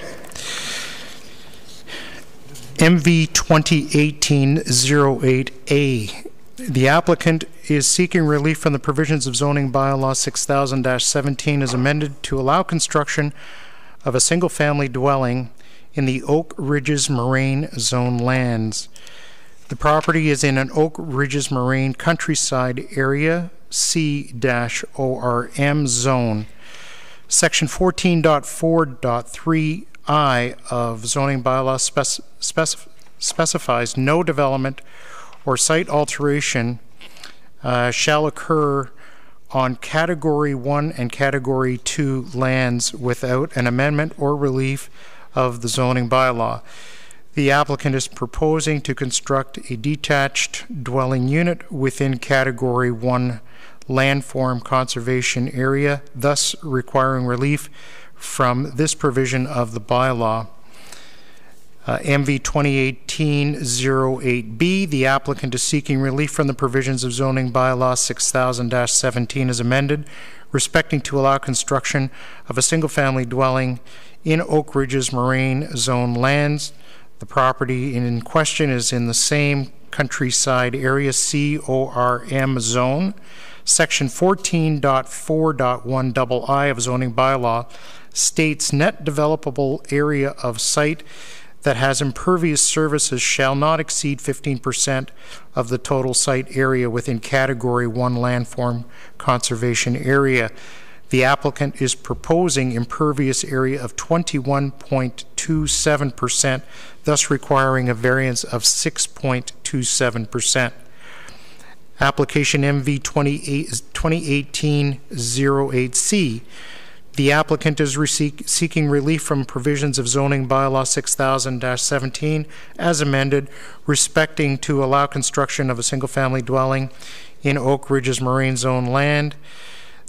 MV 2018-08A. The applicant is seeking relief from the provisions of zoning bylaw 6000-17 as amended to allow construction of a single-family dwelling in the Oak Ridges Moraine Zone lands. The property is in an Oak Ridges Moraine countryside area, C-ORM zone. Section 14.4.3I of zoning bylaw specifies no development or site alteration shall occur on Category 1 and Category 2 lands without an amendment or relief of the zoning bylaw. The applicant is proposing to construct a detached dwelling unit within Category 1 landform conservation area, thus requiring relief from this provision of the bylaw. MV 2018-08B, the applicant is seeking relief from the provisions of zoning bylaw 6000-17 as amended, respecting to allow construction of a single-family dwelling in Oak Ridges Moraine Zone lands. The property in question is in the same countryside area CORM zone. Section 14.4.1 II of zoning bylaw states net developable area of site that has impervious surfaces shall not exceed 15% of the total site area within Category 1 landform conservation area. The applicant is proposing impervious area of 21.27%, thus requiring a variance of 6.27%. Application MV 2018-08C. The applicant is seeking relief from provisions of zoning bylaw 6000-17 as amended, respecting to allow construction of a single-family dwelling in Oak Ridges Moraine Zone land.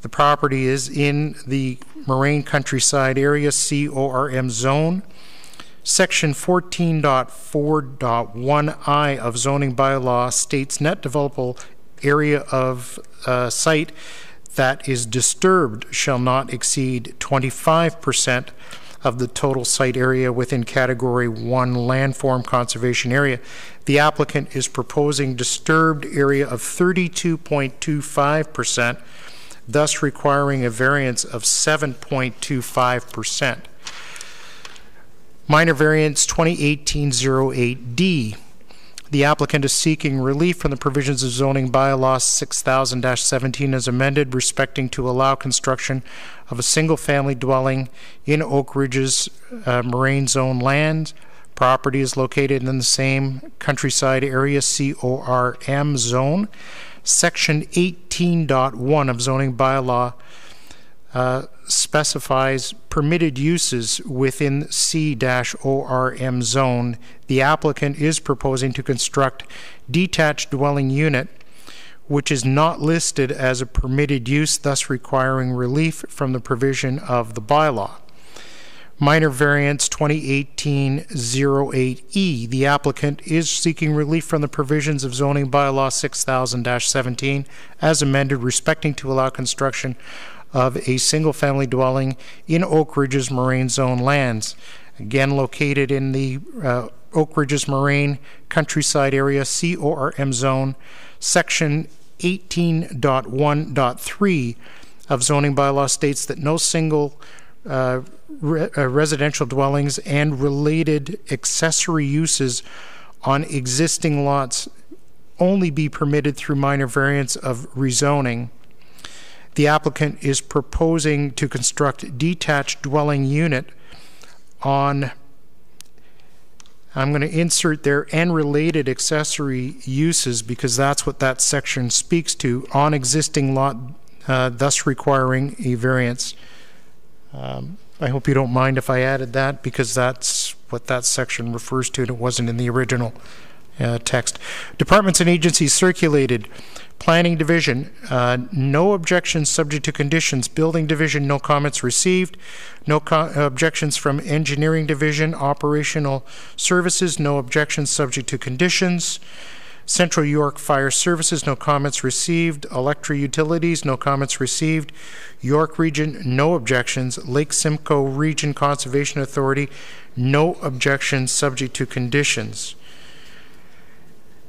The property is in the Moraine countryside area CORM zone. Section 14.4.1 I of zoning bylaw states net developable area of site that is disturbed shall not exceed 25% of the total site area within Category 1 landform conservation area. The applicant is proposing disturbed area of 32.25%, thus requiring a variance of 7.25%. Minor variance 2018-08D. The applicant is seeking relief from the provisions of zoning bylaw 6000-17 as amended, respecting to allow construction of a single-family dwelling in Oak Ridges Moraine Zone land. Property is located in the same countryside area CORM zone. Section 18.1 of zoning bylaw specifies permitted uses within C-ORM zone. The applicant is proposing to construct detached dwelling unit, which is not listed as a permitted use, thus requiring relief from the provision of the bylaw. Minor variance 2018-08E. The applicant is seeking relief from the provisions of zoning bylaw 6000-17 as amended, respecting to allow construction of a single-family dwelling in Oak Ridges Moraine Zone lands, again located in the Oak Ridges Moraine countryside area CORM zone. Section 18.1.3 of zoning bylaw states that no single residential dwellings and related accessory uses on existing lots only be permitted through minor variance of rezoning. The applicant is proposing to construct detached dwelling unit on, I'm going to insert there, and related accessory uses because that's what that section speaks to, on existing lot, thus requiring a variance. I hope you don't mind if I added that because that's what that section refers to and it wasn't in the original text. Departments and agencies circulated. Planning Division, no objections subject to conditions. Building Division, no comments received. No objections from Engineering Division. Operational Services, no objections subject to conditions. Central York Fire Services, no comments received. Electra Utilities, no comments received. York Region, no objections. Lake Simcoe Region Conservation Authority, no objections subject to conditions.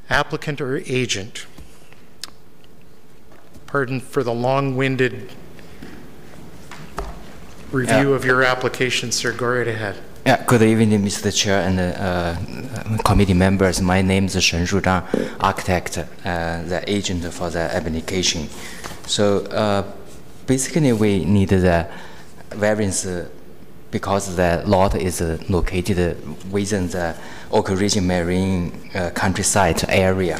Applicant or agent. Pardon for the long-winded review of your application, sir. Go right ahead. Yeah, good evening, Mr. Chair and committee members. My name is Shen Shuzhang, architect, the agent for the application. So basically we need the variance because the lot is located within the Oak Ridge Marine countryside area.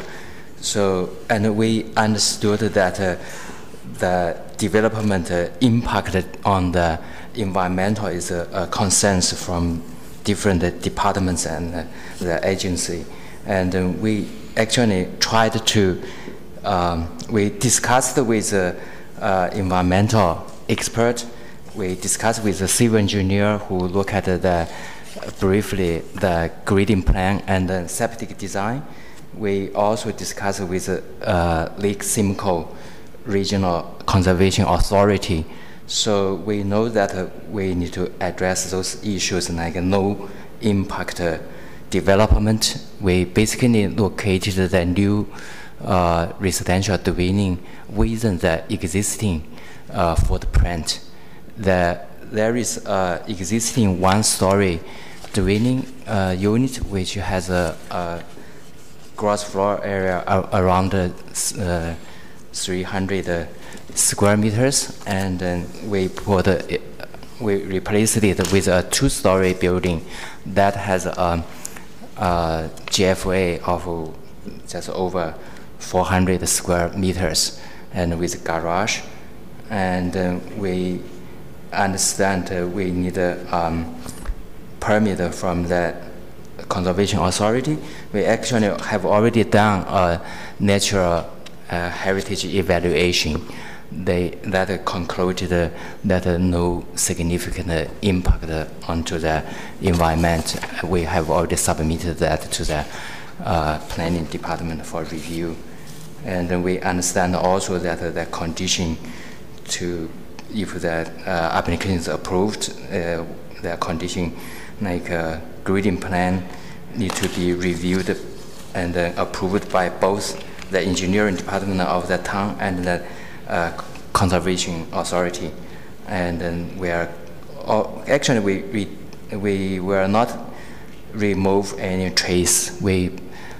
So, and we understood that the development impact on the environmental is a concerns from different departments and the agency. And we actually tried to, we discussed with environmental expert, we discussed with the civil engineer who look at the briefly the grading plan and the septic design. We also discussed with Lake Simcoe regional conservation authority. So we know that we need to address those issues like no impact development. We basically located the new residential dwelling within the existing footprint. There is existing one-story dwelling unit which has a gross floor area around 300 square meters, and then we replaced it with a two-story building that has a GFA of just over 400 square meters and with garage. And we understand we need a permit from the Conservation Authority. We actually have already done a natural heritage evaluation. That concluded that no significant impact onto the environment. We have already submitted that to the planning department for review. And we understand also that the condition to, if the application is approved, the condition like grading plan need to be reviewed and approved by both the engineering department of the town and the Conservation Authority. And then we are actually we will not remove any trace. We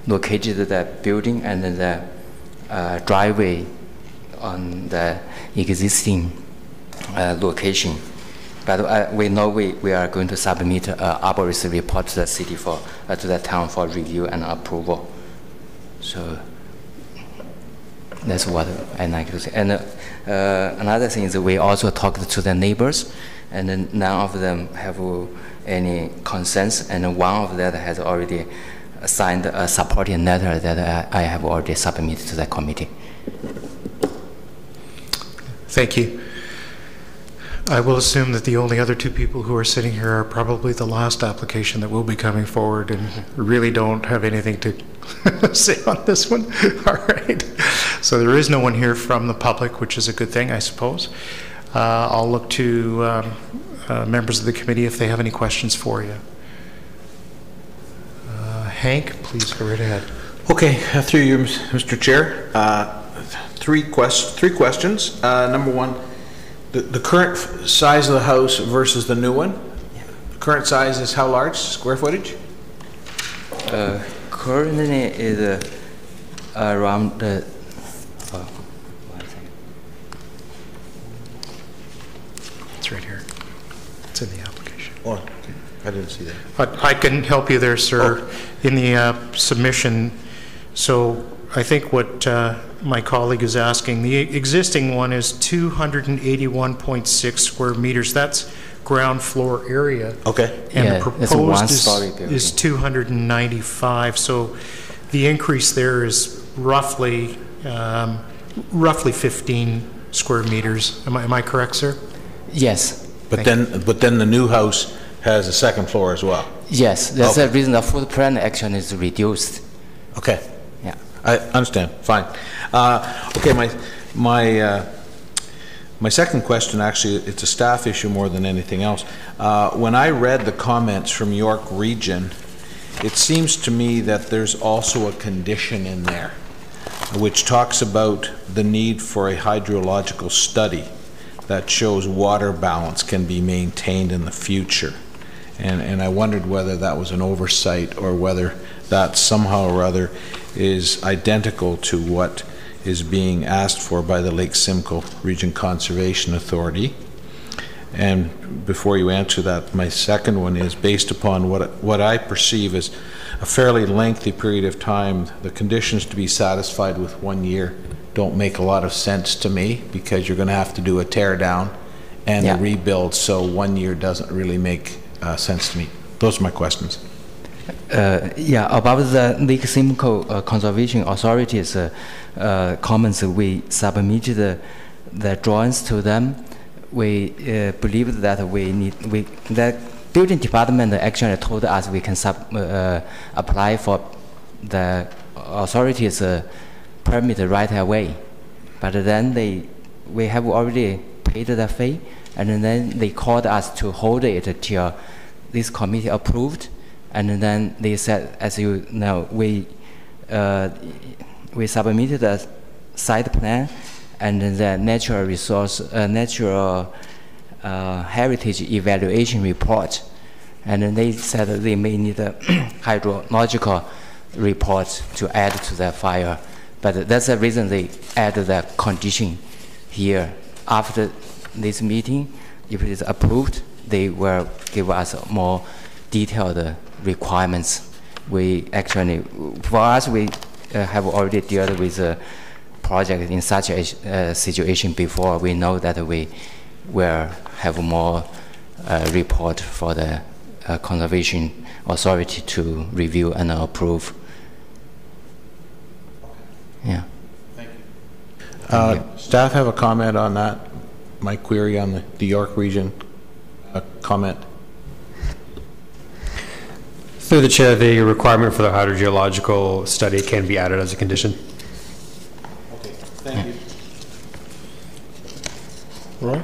located the building and the driveway on the existing location. But we know we are going to submit an arborist report to the city to the town for review and approval. So that's what I like to say. And another thing is we also talked to the neighbors, and none of them have any concerns, and one of them has already signed a supporting letter that I have already submitted to the committee. Thank you. I will assume that the only other two people who are sitting here are probably the last application that will be coming forward and really don't have anything to say on this one. All right. So there is no one here from the public, which is a good thing, I suppose. I'll look to members of the committee if they have any questions for you. Hank, please go right ahead. Okay, through you, Mr. Chair. Three questions. Number one, the current size of the house versus the new one. The current size is how large, square footage? Currently is around it's right here. It's in the application. Oh, okay. I didn't see that. I can help you there, sir, in the submission. So I think what my colleague is asking, the existing one is 281.6 square meters. That's ground floor area. Okay. Yeah, And the it's a proposed one-story is 295. So the increase there is roughly 15 square meters. Am I correct, sir? Yes. But then the new house has a second floor as well. Yes, that's the reason the footprint action is reduced. Okay. Yeah. I understand. Fine. Okay. My second question, actually, it's a staff issue more than anything else. When I read the comments from York Region, it seems to me that there's also a condition in there which talks about the need for a hydrological study that shows water balance can be maintained in the future. And I wondered whether that was an oversight or whether that somehow or other is identical to what is being asked for by the Lake Simcoe Region Conservation Authority. And before you answer that, my second one is based upon what I perceive as a fairly lengthy period of time. The conditions to be satisfied with 1 year don't make a lot of sense to me because you're going to have to do a tear down and a rebuild, so 1 year doesn't really make sense to me. Those are my questions. About the Lake Simcoe Conservation Authority's comments, we submitted the drawings to them. We believe that the building department actually told us we can apply for the authority's permit right away. but then we have already paid the fee, and then they called us to hold it till this committee approved, and then they said, as you know, we submitted a site plan and the natural resource, natural heritage evaluation report, and then they said that they may need a hydrological report to add to the file, but that's the reason they added the condition here. After this meeting, if it is approved, they will give us more detailed requirements. We actually, for us, we have already dealt with a project in such a situation before. We know that we will have more report for the Conservation Authority to review and approve. Yeah. Thank you. Staff have a comment on that? My query on the York Region comment. Through the chair, the requirement for the hydrogeological study can be added as a condition. Okay, thank you. Roy?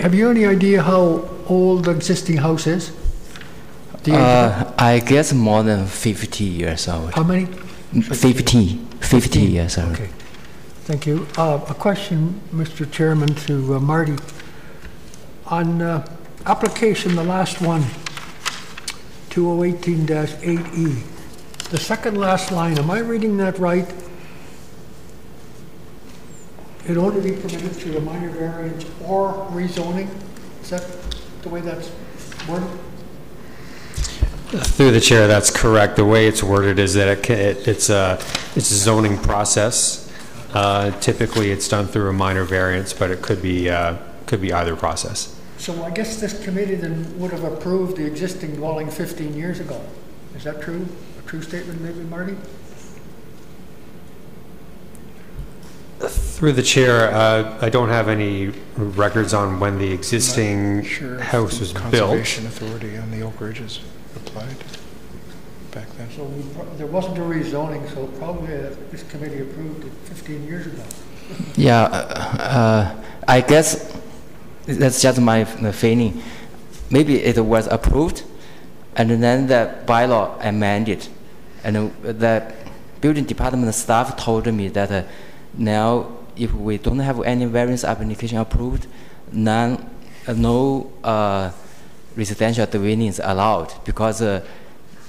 Have you any idea how old the existing house is? I guess more than 50 years old. How many? 50 years old. Okay, thank you. A question, Mr. Chairman, to Marty. On application, the last one, 2018-8E, the second last line, am I reading that right? It only be permitted through a minor variance or rezoning? Is that the way that's worded? Through the chair, that's correct. The way it's worded is that it's a zoning process. Typically, it's done through a minor variance, but it could be either process. So I guess this committee then would have approved the existing dwelling 15 years ago. Is that true? A true statement, maybe, Marty? Through the chair, I don't have any records on when the existing house was built. Conservation Authority on the Oak Ridges applied back then. So there wasn't a rezoning, so probably this committee approved it 15 years ago. Yeah, I guess that's just my feeling. Maybe it was approved, and then the bylaw amended, and the building department staff told me that now if we don't have any variance application approved, no residential dwelling is allowed, because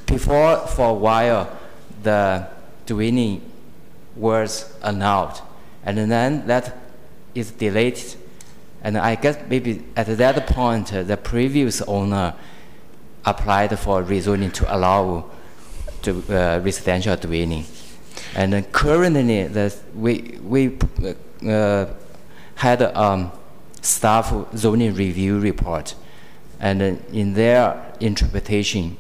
before, for a while, the dwelling was allowed, and then that is deleted. And I guess maybe at that point, the previous owner applied for rezoning to allow the residential dwelling. And then currently, we had a staff zoning review report, and in their interpretation,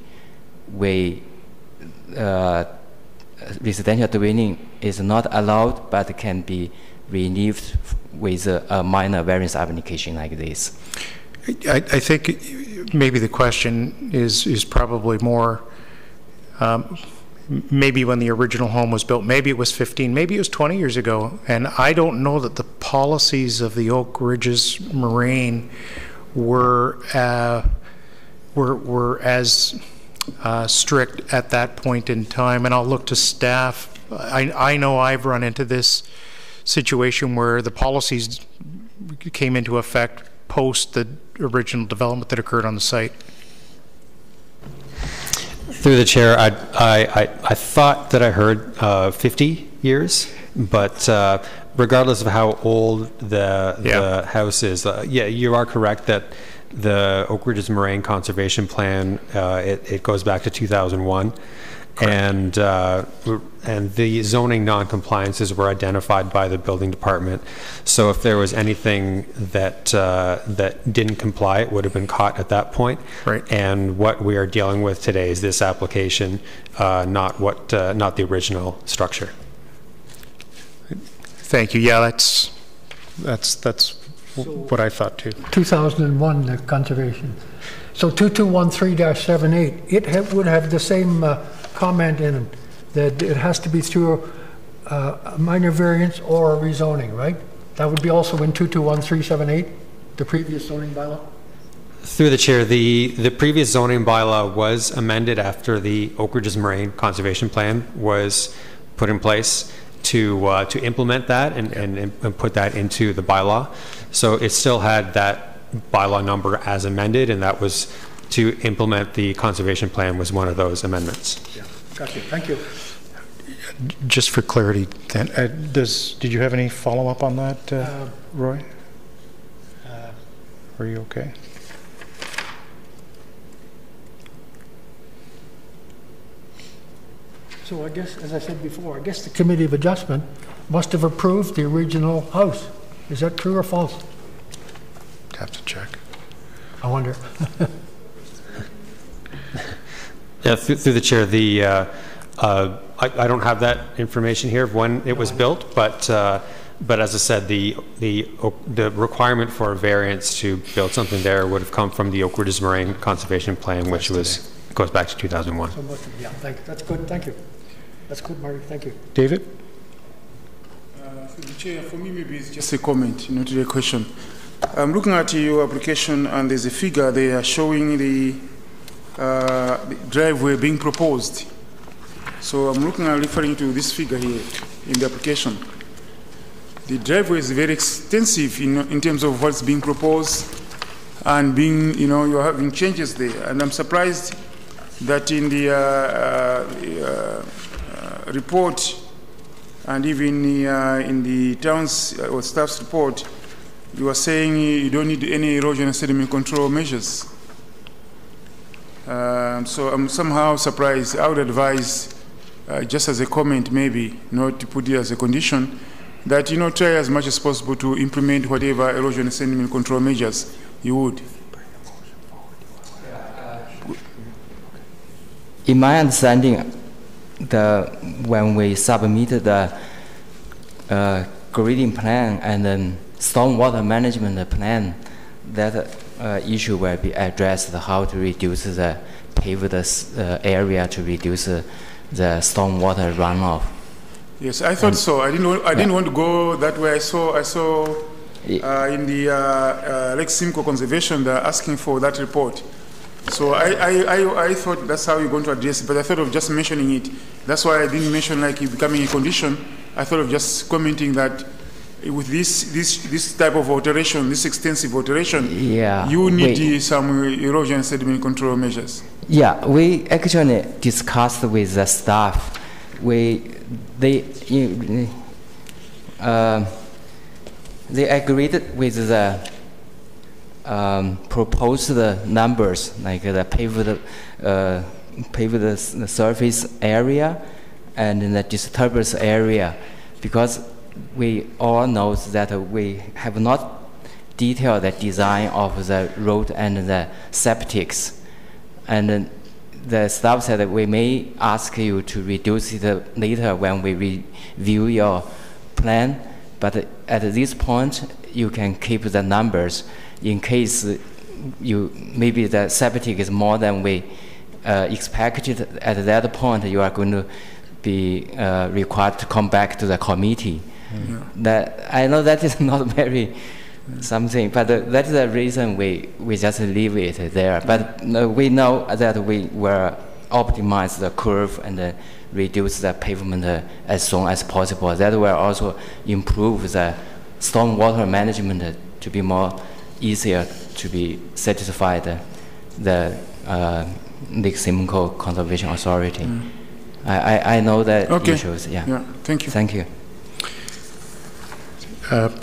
residential dwelling is not allowed, but can be relieved with a minor variance application like this. I think maybe the question is probably more maybe when the original home was built, maybe it was 15, maybe it was 20 years ago, and I don't know that the policies of the Oak Ridges Moraine were as strict at that point in time. And I'll look to staff. I know I've run into this situation where the policies came into effect post the original development that occurred on the site. Through the chair, I thought that I heard 50 years, but regardless of how old the house is, yeah, you are correct that the Oak Ridges Moraine Conservation Plan, it goes back to 2001. And the zoning non-compliances were identified by the building department. So if there was anything that that didn't comply, it would have been caught at that point. Right. And what we are dealing with today is this application, not the original structure. Thank you. Yeah, that's what I thought too. 2001, the conservation. So 2213-78, it would have the same comment in it, that it has to be through a minor variance or a rezoning, right? That would be also in 221378, the previous zoning bylaw? Through the chair, the previous zoning bylaw was amended after the Oak Ridges Moraine Conservation Plan was put in place to implement that and put that into the bylaw. So it still had that bylaw number as amended, and that was to implement the conservation plan was one of those amendments. Yeah, got you. Thank you. Just for clarity, then, did you have any follow-up on that, Roy? Are you okay? So I guess, as I said before, I guess the Committee of Adjustment must have approved the original house. Is that true or false? Have to check. I wonder. Yeah, through the chair, I don't have that information here of when it was built, but as I said, the requirement for a variance to build something there would have come from the Oak Ridges Moraine Conservation Plan, which goes back to 2001. So yeah, that's good. Thank you. That's good, Marty. Thank you. David? Chair, for me, maybe it's just a comment, to the question. I'm looking at your application, and there's a figure there showing the driveway being proposed. So I'm referring to this figure here in the application. The driveway is very extensive in terms of what's being proposed, and you're having changes there. And I'm surprised that in the report, and even in the town's or staff's report, you are saying you don't need any erosion and sediment control measures. So I'm somehow surprised. I would advise, just as a comment maybe, not to put it as a condition, that try as much as possible to implement whatever erosion and sediment control measures you would. In my understanding, when we submitted the grading plan and then stormwater management plan, that issue will be addressed, how to reduce the paved area to reduce the stormwater runoff. Yes, I thought so. I didn't want to go that way. I saw in the Lake Simcoe Conservation, they're asking for that report. So I thought that's how you're going to address it, but I thought of just mentioning it. That's why I didn't mention like it becoming a condition. I thought of just commenting that with this type of alteration, this extensive alteration, you need some erosion and sediment control measures. Yeah, we actually discussed with the staff. They agreed with the proposed numbers, like the paved surface area and the disturbance area, because we all know that we have not detailed the design of the road and the septics. And the staff said that we may ask you to reduce it later when we review your plan, but at this point, you can keep the numbers in case maybe the septic is more than we expected. At that point, you are going to be required to come back to the committee. That I know that is not very something, but that's the reason we just leave it there. But we know that we will optimize the curve and reduce the pavement as soon as possible. That will also improve the stormwater management to be more easier to be satisfied the Lake Simcoe Conservation Authority. I know the issues. Yeah. Thank you. Thank you.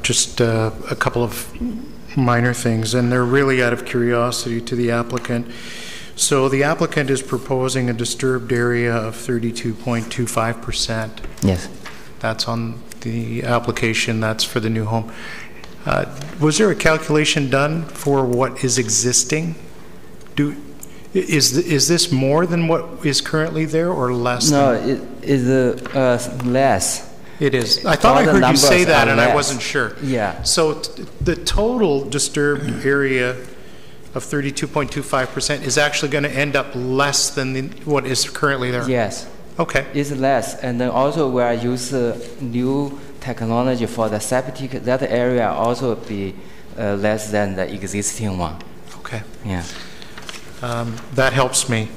Just a couple of minor things, and they're really out of curiosity to the applicant. So the applicant is proposing a disturbed area of 32.25%. Yes. That's on the application. That's for the new home. Was there a calculation done for what is existing? Is this more than what is currently there, or less? No, it is less. It is. I thought I heard you say that, and I wasn't sure. Yeah. So the total disturbed area of 32.25% is actually going to end up less than what is currently there? Yes. Okay. It's less, and then also we are use new technology for the septic. That area also be less than the existing one. Okay. Yeah. That helps me.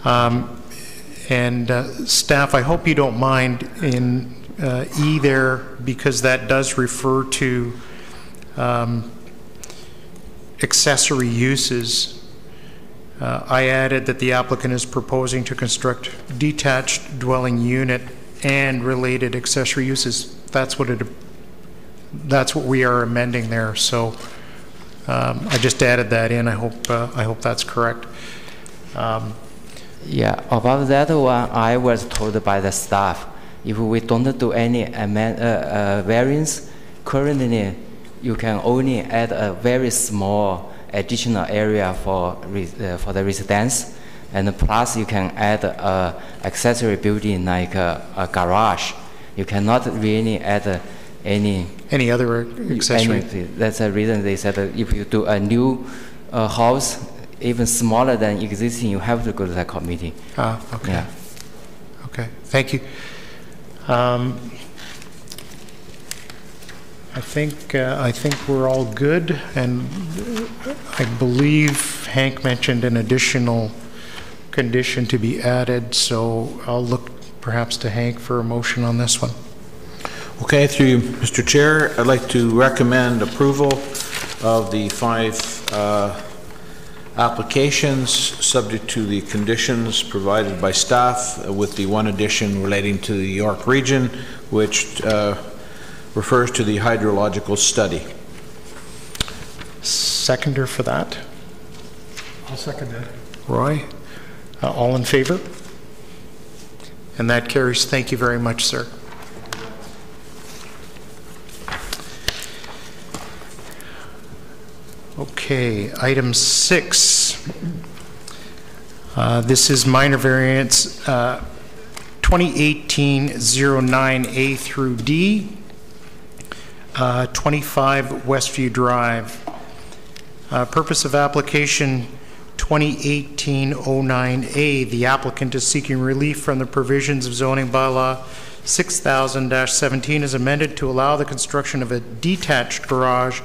And staff, I hope you don't mind in E there, because that does refer to accessory uses. I added that the applicant is proposing to construct detached dwelling unit and related accessory uses. That's what we are amending there. So I just added that in. I hope that's correct. Yeah, about that one, I was told by the staff, if we don't do any variance, currently you can only add a very small additional area for the residence, and plus you can add a accessory building like a garage. You cannot really add any other accessory. That's the reason they said that if you do a new house, even smaller than existing, you have to go to the committee. Okay. Yeah. Okay. Thank you. I think we're all good, and I believe Hank mentioned an additional condition to be added, so I'll look perhaps to Hank for a motion on this one. Okay, through you, Mr. Chair, I'd like to recommend approval of the 5 applications subject to the conditions provided by staff, with the one addition relating to the York region, which refers to the hydrological study. Seconder for that? I'll second that. Roy? All in favor? And that carries. Thank you very much, sir. Okay, item 6. This is minor variance 2018-09A through D, 25 Westview Drive. Purpose of application 2018-09A. The applicant is seeking relief from the provisions of zoning bylaw 6000-17 as amended to allow the construction of a detached garage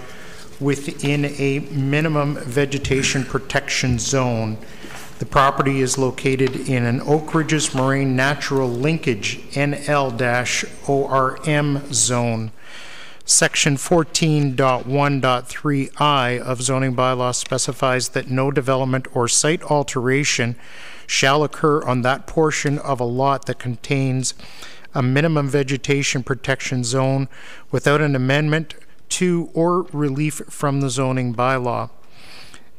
within a minimum vegetation protection zone. The property is located in an Oak Ridges Moraine Natural Linkage NL-ORM zone. Section 14.1.3I of zoning bylaw specifies that no development or site alteration shall occur on that portion of a lot that contains a minimum vegetation protection zone without an amendment to or relief from the zoning bylaw.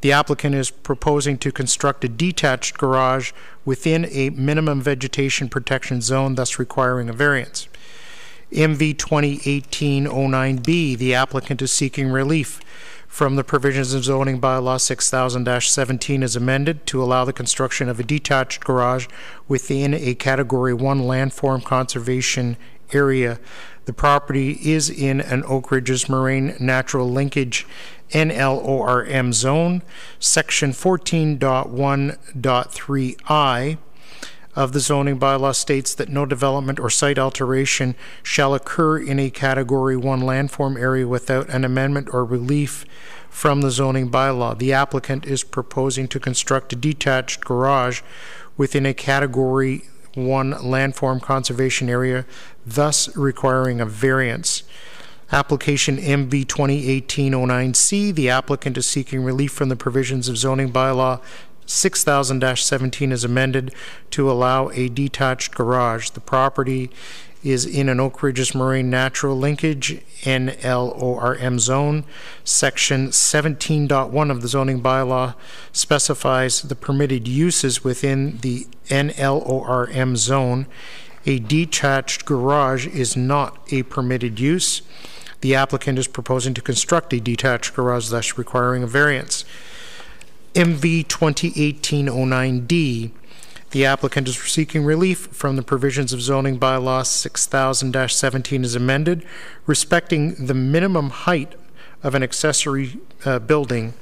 The applicant is proposing to construct a detached garage within a minimum vegetation protection zone, thus requiring a variance. MV 2018-09B, the applicant is seeking relief from the provisions of zoning bylaw 6000-17 as amended to allow the construction of a detached garage within a Category 1 landform conservation area. The property is in an Oak Ridges Moraine Natural Linkage NL-ORM zone. Section 14.1.3I of the zoning bylaw states that no development or site alteration shall occur in a Category 1 landform area without an amendment or relief from the zoning bylaw. The applicant is proposing to construct a detached garage within a Category 1 landform conservation area, thus requiring a variance. Application MV 2018-09C, the applicant is seeking relief from the provisions of zoning bylaw 6000-17 as amended to allow a detached garage. The property is in an Oak Ridges Moraine Natural Linkage NL-ORM zone. Section 17.1 of the zoning bylaw specifies the permitted uses within the NL-ORM zone. A detached garage is not a permitted use. The applicant is proposing to construct a detached garage, thus requiring a variance. MV 2018-09D, the applicant is seeking relief from the provisions of zoning bylaw 6000-17 as amended, respecting the minimum height of an accessory building.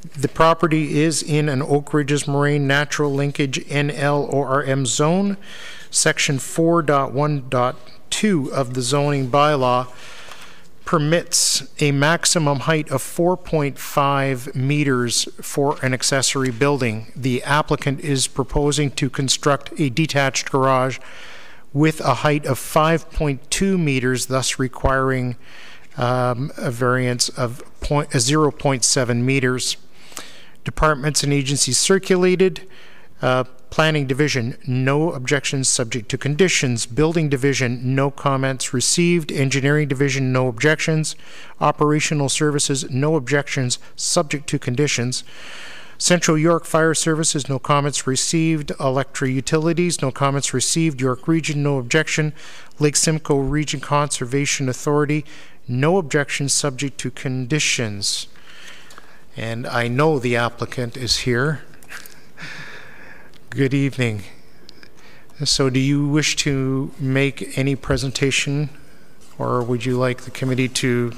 The property is in an Oak Ridges Moraine Natural Linkage NL/ORM zone. Section 4.1.2 of the zoning bylaw permits a maximum height of 4.5 meters for an accessory building. The applicant is proposing to construct a detached garage with a height of 5.2 meters, thus requiring a variance of 0.7 meters. Departments and agencies circulated. Planning Division, no objections subject to conditions. Building Division, no comments received. Engineering Division, no objections. Operational Services, no objections subject to conditions. Central York Fire Services, no comments received. Electric Utilities, no comments received. York Region, no objection. Lake Simcoe Region Conservation Authority, no objections subject to conditions. And I know the applicant is here. Good evening. So do you wish to make any presentation, or would you like the committee to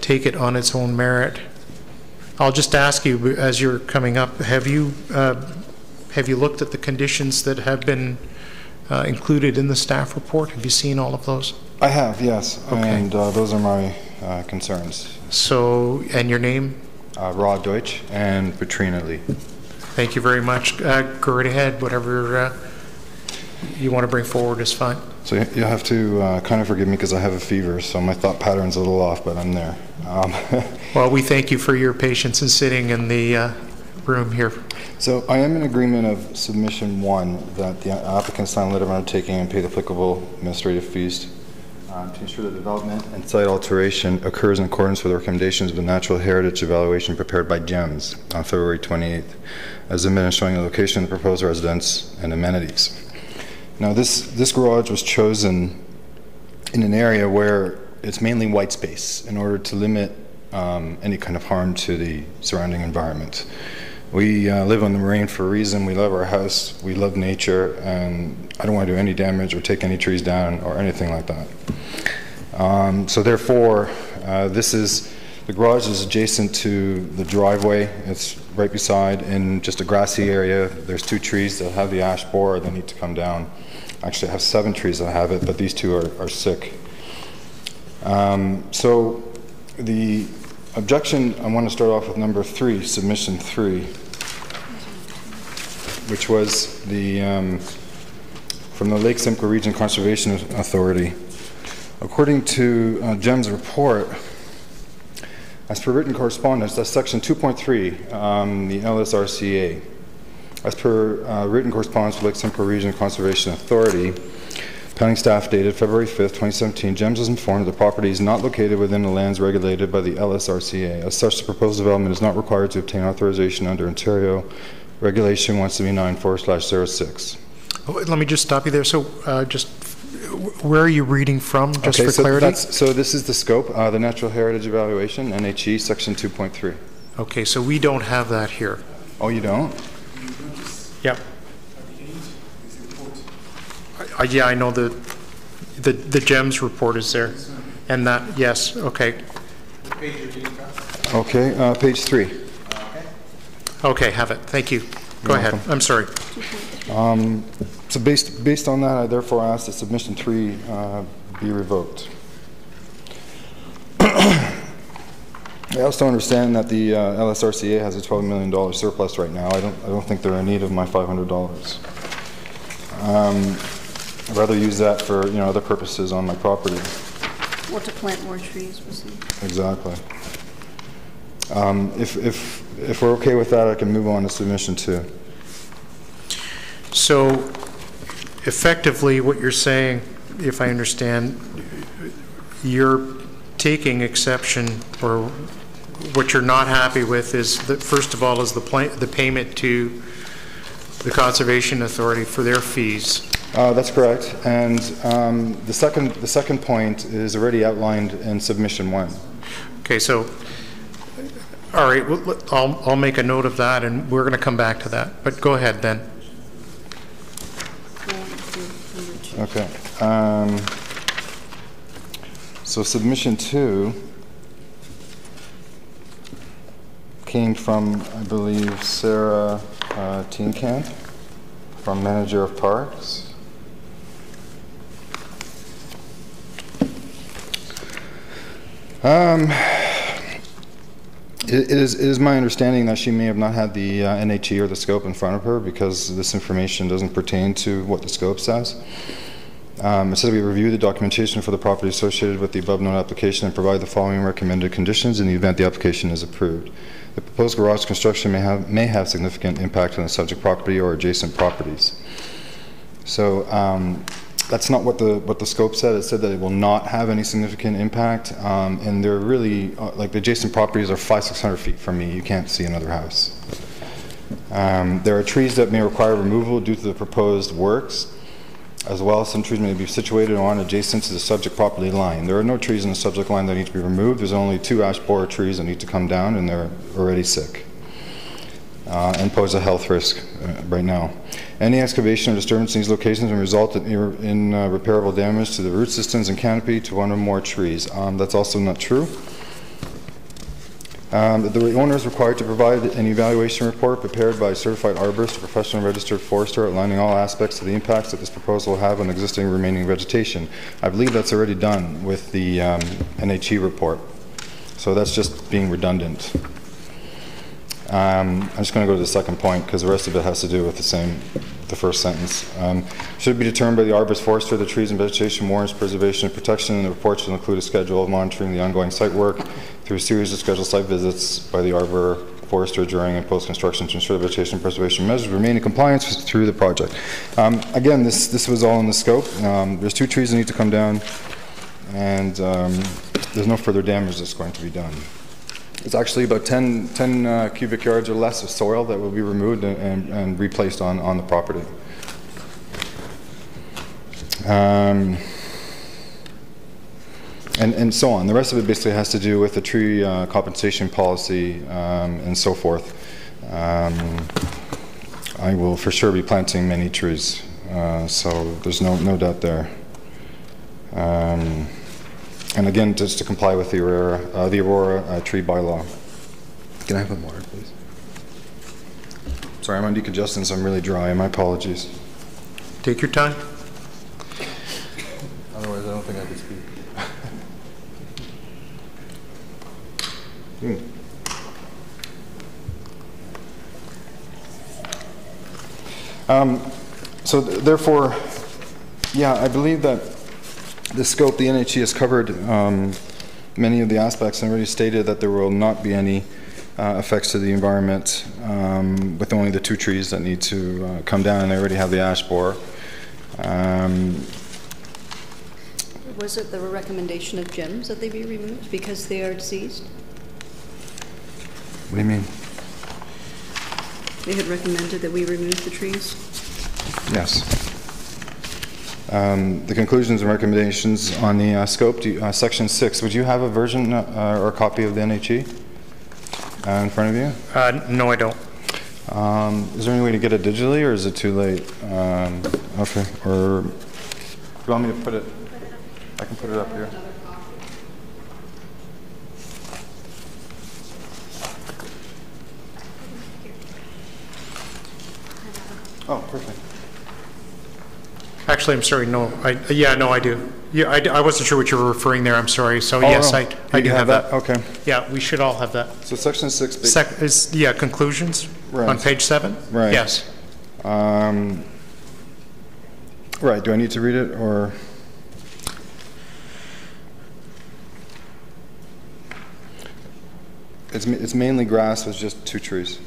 take it on its own merit? I'll just ask you, as you're coming up, have you looked at the conditions that have been included in the staff report? Have you seen all of those? I have, yes. Okay. And those are my concerns. So, and your name? Rod Deutsch and Petrina Lee. Thank you very much. Go right ahead. Whatever you want to bring forward is fine. So you'll have to kind of forgive me because I have a fever, so my thought pattern's a little off, but I'm there. Well, we thank you for your patience in sitting in the room here. So I am in agreement of submission 1 that the applicant sign a letter of undertaking and pay the applicable administrative fees to ensure the development and site alteration occurs in accordance with the recommendations of the Natural Heritage Evaluation prepared by GEMS on February 28th, as submitted showing the location of the proposed residence and amenities. Now this garage was chosen in an area where it's mainly white space in order to limit any kind of harm to the surrounding environment. We live on the moraine for a reason. We love our house, we love nature, and I don't want to do any damage or take any trees down or anything like that. So therefore, the garage is adjacent to the driveway. It's right beside in just a grassy area. There's 2 trees that have the ash borer that need to come down. Actually, I have 7 trees that have it, but these 2 are sick. So the objection, I want to start off with number 3, submission 3, which was the from the Lake Simcoe Region Conservation Authority. According to GEM's report, as per written correspondence, that's section 2.3, the LSRCA. As per written correspondence with Lake Simcoe Region Conservation Authority, planning staff dated February 5th, 2017, GEMS was informed that the property is not located within the lands regulated by the LSRCA. As such, the proposed development is not required to obtain authorization under Ontario Regulation 179/4/06. Oh, let me just stop you there. So just where are you reading from, just for clarity? So this is the scope, the Natural Heritage Evaluation, NHE, section 2.3. Okay, so we don't have that here. Oh, you don't? Yep. Yeah, I know the GEMS report is there, and that, yes, okay. Okay, page 3. Okay, have it. Thank you. Go ahead. I'm sorry. So based on that, I therefore ask that submission 3 be revoked. I also understand that the LSRCA has a $12 million surplus right now. I don't think they're in need of my $500. I'd rather use that for other purposes on my property. Or to plant more trees, was he? Exactly. If we're okay with that, I can move on to submission 2. So effectively what you're saying, if I understand, you're taking exception, or what you're not happy with is that, first of all, is the payment to the Conservation Authority for their fees. That's correct. And the second point is already outlined in submission 1. Okay, so all right, I'll make a note of that, and we're going to come back to that. But go ahead then. Okay. So submission 2 came from, I believe, Sarah Teenkamp, from Manager of Parks. It is my understanding that she may have not had the NHE or the scope in front of her because this information doesn't pertain to what the scope says. It says we review the documentation for the property associated with the above known application and provide the following recommended conditions in the event the application is approved. The proposed garage construction may have significant impact on the subject property or adjacent properties. So that's not what the scope said. It said that it will not have any significant impact, and they're really like the adjacent properties are 500-600 feet from me. You can't see another house. There are trees that may require removal due to the proposed works. As well, some trees may be situated on adjacent to the subject property line. There are no trees in the subject line that need to be removed. There's only 2 ash borer trees that need to come down, and they're already sick and pose a health risk right now. Any excavation or disturbance in these locations will result in repairable damage to the root systems and canopy to 1 or more trees. That's also not true. The owner is required to provide an evaluation report prepared by a certified arborist or professional registered forester outlining all aspects of the impacts that this proposal will have on existing remaining vegetation. I believe that's already done with the NHE report. So that's just being redundant. I'm just going to go to the second point because the rest of it has to do with the first sentence. Should be determined by the arborist forester, the trees and vegetation warrants preservation and protection, and the report should include a schedule of monitoring the ongoing site work through a series of scheduled site visits by the arbor forester during and post-construction to ensure the vegetation preservation measures remain in compliance through the project. Again, this was all in the scope. There's 2 trees that need to come down, and there's no further damage that's going to be done. It's actually about 10 cubic yards or less of soil that will be removed and replaced on the property. And so on. The rest of it basically has to do with the tree compensation policy and so forth. I will for sure be planting many trees, so there's no doubt there. And again, just to comply with the Aurora tree bylaw. Can I have some water, please? Sorry, I'm on decongestant, so I'm really dry. My apologies. Take your time. Otherwise, I don't think I could speak. So therefore, yeah, I believe that the scope, the NHE has covered many of the aspects and already stated that there will not be any effects to the environment with only the 2 trees that need to come down, and they already have the ash borer. Was it the recommendation of GEMS that they be removed because they are diseased? What do you mean? They had recommended that we remove the trees? Yes. The conclusions and recommendations on the scope, section 6. Would you have a version or a copy of the NHE in front of you? No, I don't. Is there any way to get it digitally, or is it too late? Okay. Or do you want me to put it? I can put it up here. Oh, perfect. Actually, I'm sorry, no. I do. Yeah, I wasn't sure what you were referring there. I'm sorry. So yes, I do have that. Okay. Yeah, we should all have that. So section 6. Conclusions right. On page 7? Right. Yes. Right. Do I need to read it, or? It's mainly grass with just 2 trees.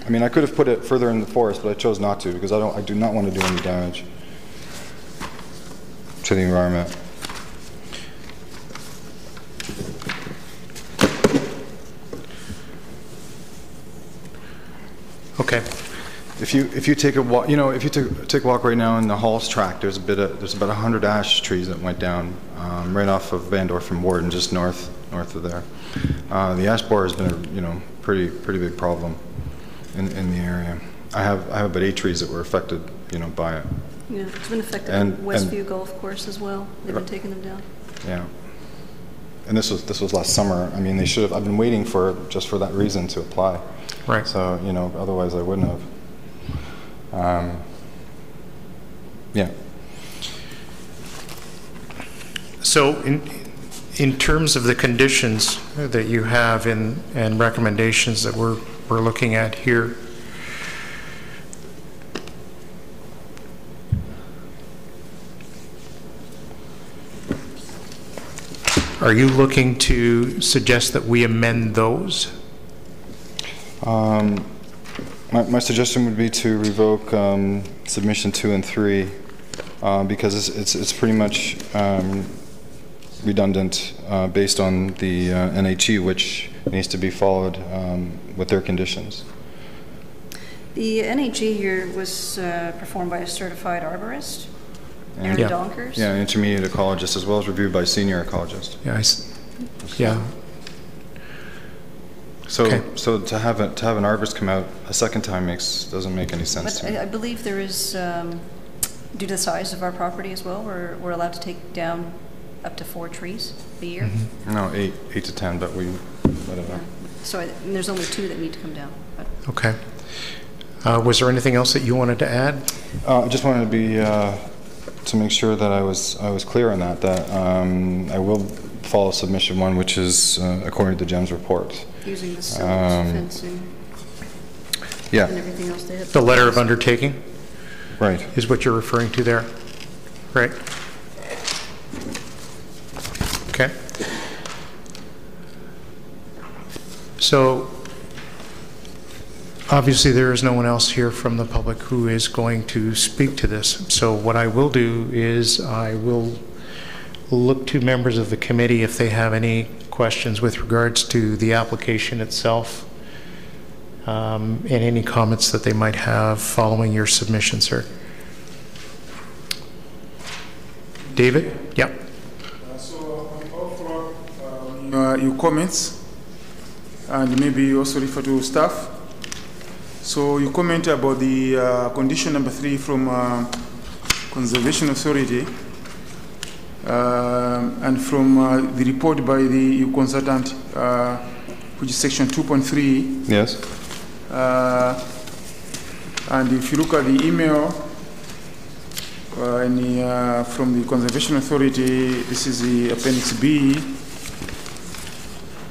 I mean, I could have put it further in the forest, but I chose not to because I do not want to do any damage to the environment. Okay. If you take a walk, if you take a walk right now in the Halls tract, there's about 100 ash trees that went down right off of Van Dorf and Warden, just north of there. The ash borer has been a pretty big problem in the area. I have about 8 trees that were affected by it. Yeah, it's been affected on Westview Golf Course as well. They've been taking them down. Yeah. And this was last summer. I mean, they should have, I've been waiting just for that reason to apply. Right. So, you know, otherwise I wouldn't have. Yeah. So in terms of the conditions that you have and recommendations that we're looking at here, are you looking to suggest that we amend those? My suggestion would be to revoke submission 2 and 3 because it's pretty much redundant based on the NHE, which needs to be followed with their conditions. The NHE here was performed by a certified arborist, Aaron Donkers. Yeah, an intermediate ecologist, as well as reviewed by a senior ecologist. Yeah. So, so to have an arborist come out a second time doesn't make any sense to me. I believe there is, due to the size of our property as well, we're allowed to take down up to 4 trees a year. Mm-hmm. No, 8 to 10, but whatever. Yeah. So and there's only 2 that need to come down. But. Okay. Was there anything else that you wanted to add? I just wanted to be to make sure that I was clear on that I will follow submission 1, which is according to GEM's report. Using the silage fencing. Yeah. And everything else they have. The letter of undertaking? Right. Is what you're referring to there? Right. Okay. So obviously there is no one else here from the public who is going to speak to this. So what I will do is I will look to members of the committee if they have any questions with regards to the application itself and any comments that they might have following your submission, sir. David? Yeah. So on offer your comments and maybe also refer to staff. So you comment about the condition number 3 from Conservation Authority and from the report by the EU consultant, which is section 2.3. Yes. And if you look at the email from the Conservation Authority, this is the Appendix B.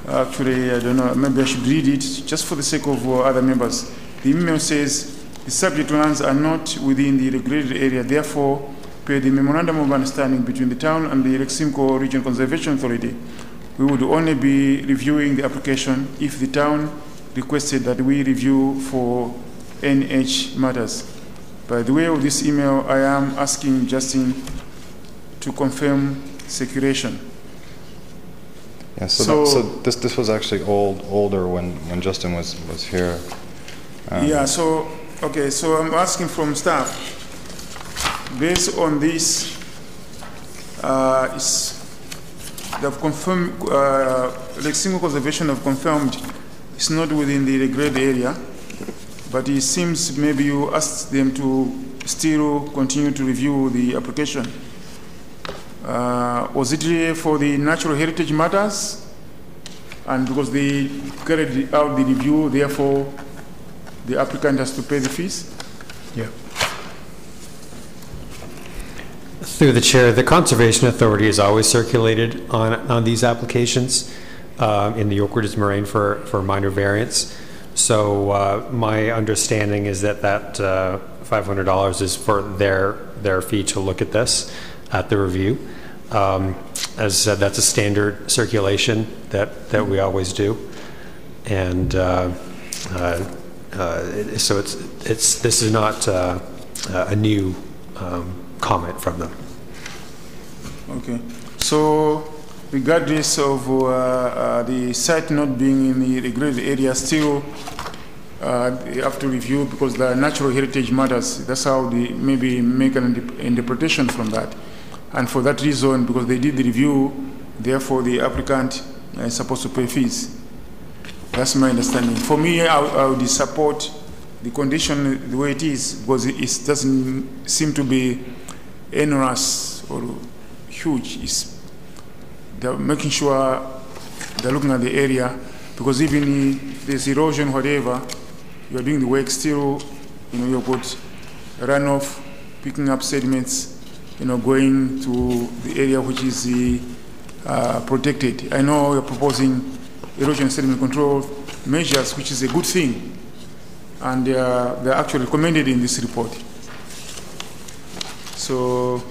Actually, I don't know, maybe I should read it just for the sake of other members. The email says, the subject lands are not within the regulated area, therefore, per the memorandum of understanding between the town and the Lake Simcoe Region Conservation Authority, we would only be reviewing the application if the town requested that we review for NH matters. By the way of this email, I am asking Justin to confirm securation. Yeah, so this was actually older when Justin was here. Yeah, so, okay, so I'm asking from staff, based on this, they've confirmed, Lake Simcoe Conservation have confirmed it's not within the regulated area, but it seems maybe you asked them to still continue to review the application. Was it for the natural heritage matters? And because they carried out the review, therefore, the applicant has to pay the fees? Yeah. Through the chair, the Conservation Authority is always circulated on these applications in the Oak Ridges Moraine for minor variance. So my understanding is that $500 is for their fee to look at this at the review. As I said, that's a standard circulation that we always do, and so this is not a new comment from them. Okay. So regardless of the site not being in the regulated area, still you have to review because the natural heritage matters. That's how they maybe make an interpretation from that. And for that reason, because they did the review, therefore the applicant is supposed to pay fees. That's my understanding. For me, I would support the condition the way it is, because it doesn't seem to be enormous or huge. They're making sure they're looking at the area, because even if there's erosion, whatever, you're doing the work still, you've got runoff, picking up sediments, going to the area which is protected. I know you're proposing erosion sediment control measures, which is a good thing, and they're actually recommended in this report. So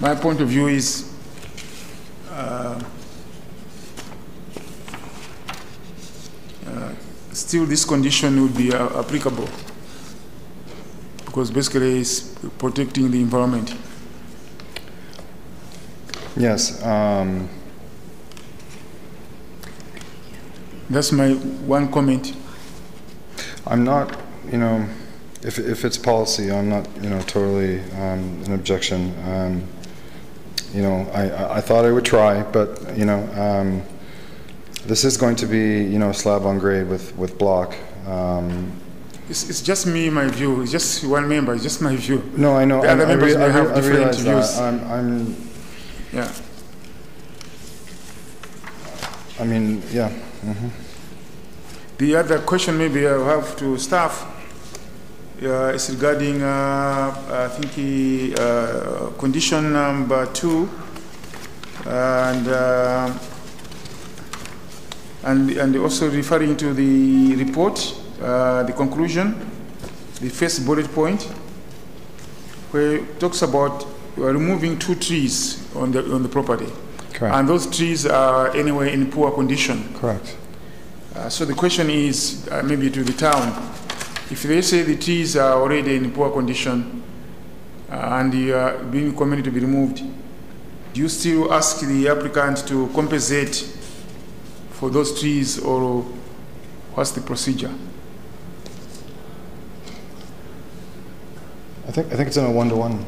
my point of view is still this condition would be applicable, because basically it's protecting the environment. Yes. That's my one comment. I'm not, if it's policy, I'm not, totally an objection. I thought I would try, but, this is going to be, slab on grade with block. It's just me, my view. It's just one member. It's just my view. No, I know. The other members may have different views. Yeah. I mean, yeah. Mm-hmm. The other question maybe I have to staff is regarding, I think, condition number 2, and also referring to the report, the conclusion, the first bullet point, where it talks about removing 2 trees on the property. Correct. And those trees are anyway in poor condition. Correct. So the question is, maybe to the town, if they say the trees are already in poor condition and they are being recommended to be removed, do you still ask the applicant to compensate for those trees, or what's the procedure? I think it's in a 1-to-1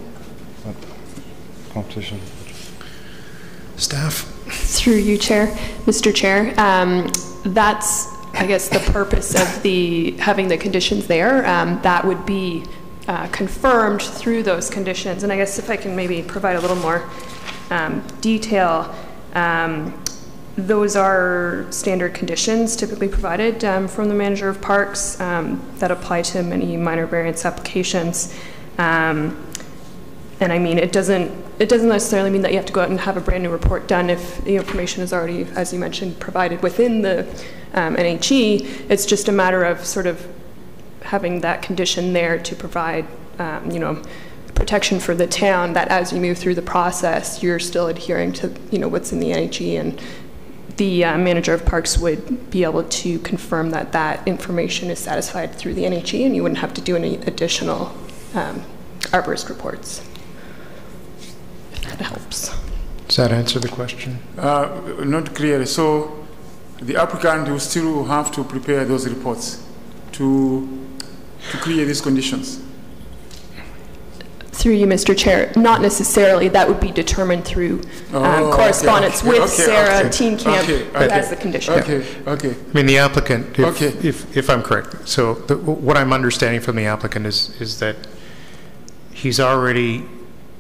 competition. Staff? Through you, Chair. Mr. Chair, that's, I guess, the purpose of having the conditions there. That would be confirmed through those conditions. And I guess if I can maybe provide a little more detail, those are standard conditions typically provided from the manager of parks that apply to many minor variance applications. And I mean, it doesn't necessarily mean that you have to go out and have a brand new report done if the information is already, as you mentioned, provided within the NHE. It's just a matter of sort of having that condition there to provide, protection for the town, that as you move through the process, you're still adhering to, what's in the NHE, and the manager of parks would be able to confirm that that information is satisfied through the NHE, and you wouldn't have to do any additional arborist reports. That helps. Does that answer the question? Not clearly. So the applicant will still have to prepare those reports to clear these conditions. Through you, Mr. Chair, not necessarily. That would be determined through correspondence with Sarah Team Camp, who has the condition. Okay. I mean, the applicant, if I'm correct, so what I'm understanding from the applicant is that he's already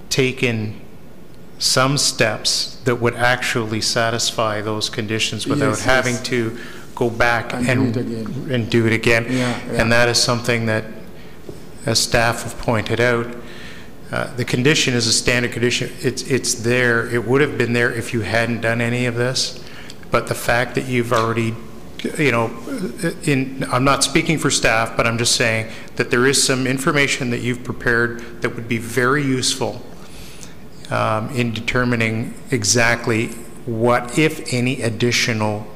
taken some steps that would actually satisfy those conditions without having to go back and do it again. And that is something that, as staff have pointed out, the condition is a standard condition. It's there. It would have been there if you hadn't done any of this. But the fact that you've already, I'm not speaking for staff, but I'm just saying that there is some information that you've prepared that would be very useful in determining exactly what, if any, additional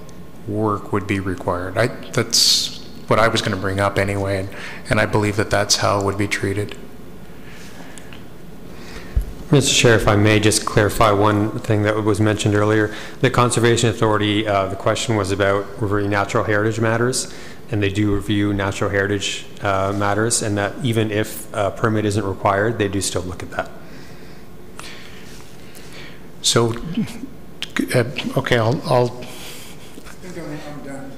work would be required. That's what I was going to bring up anyway, and I believe that that's how it would be treated. Mr. Chair, if I may just clarify one thing that was mentioned earlier. The Conservation Authority, the question was about reviewing natural heritage matters, and they do review natural heritage matters, and that even if a permit isn't required, they do still look at that. So, okay, I'll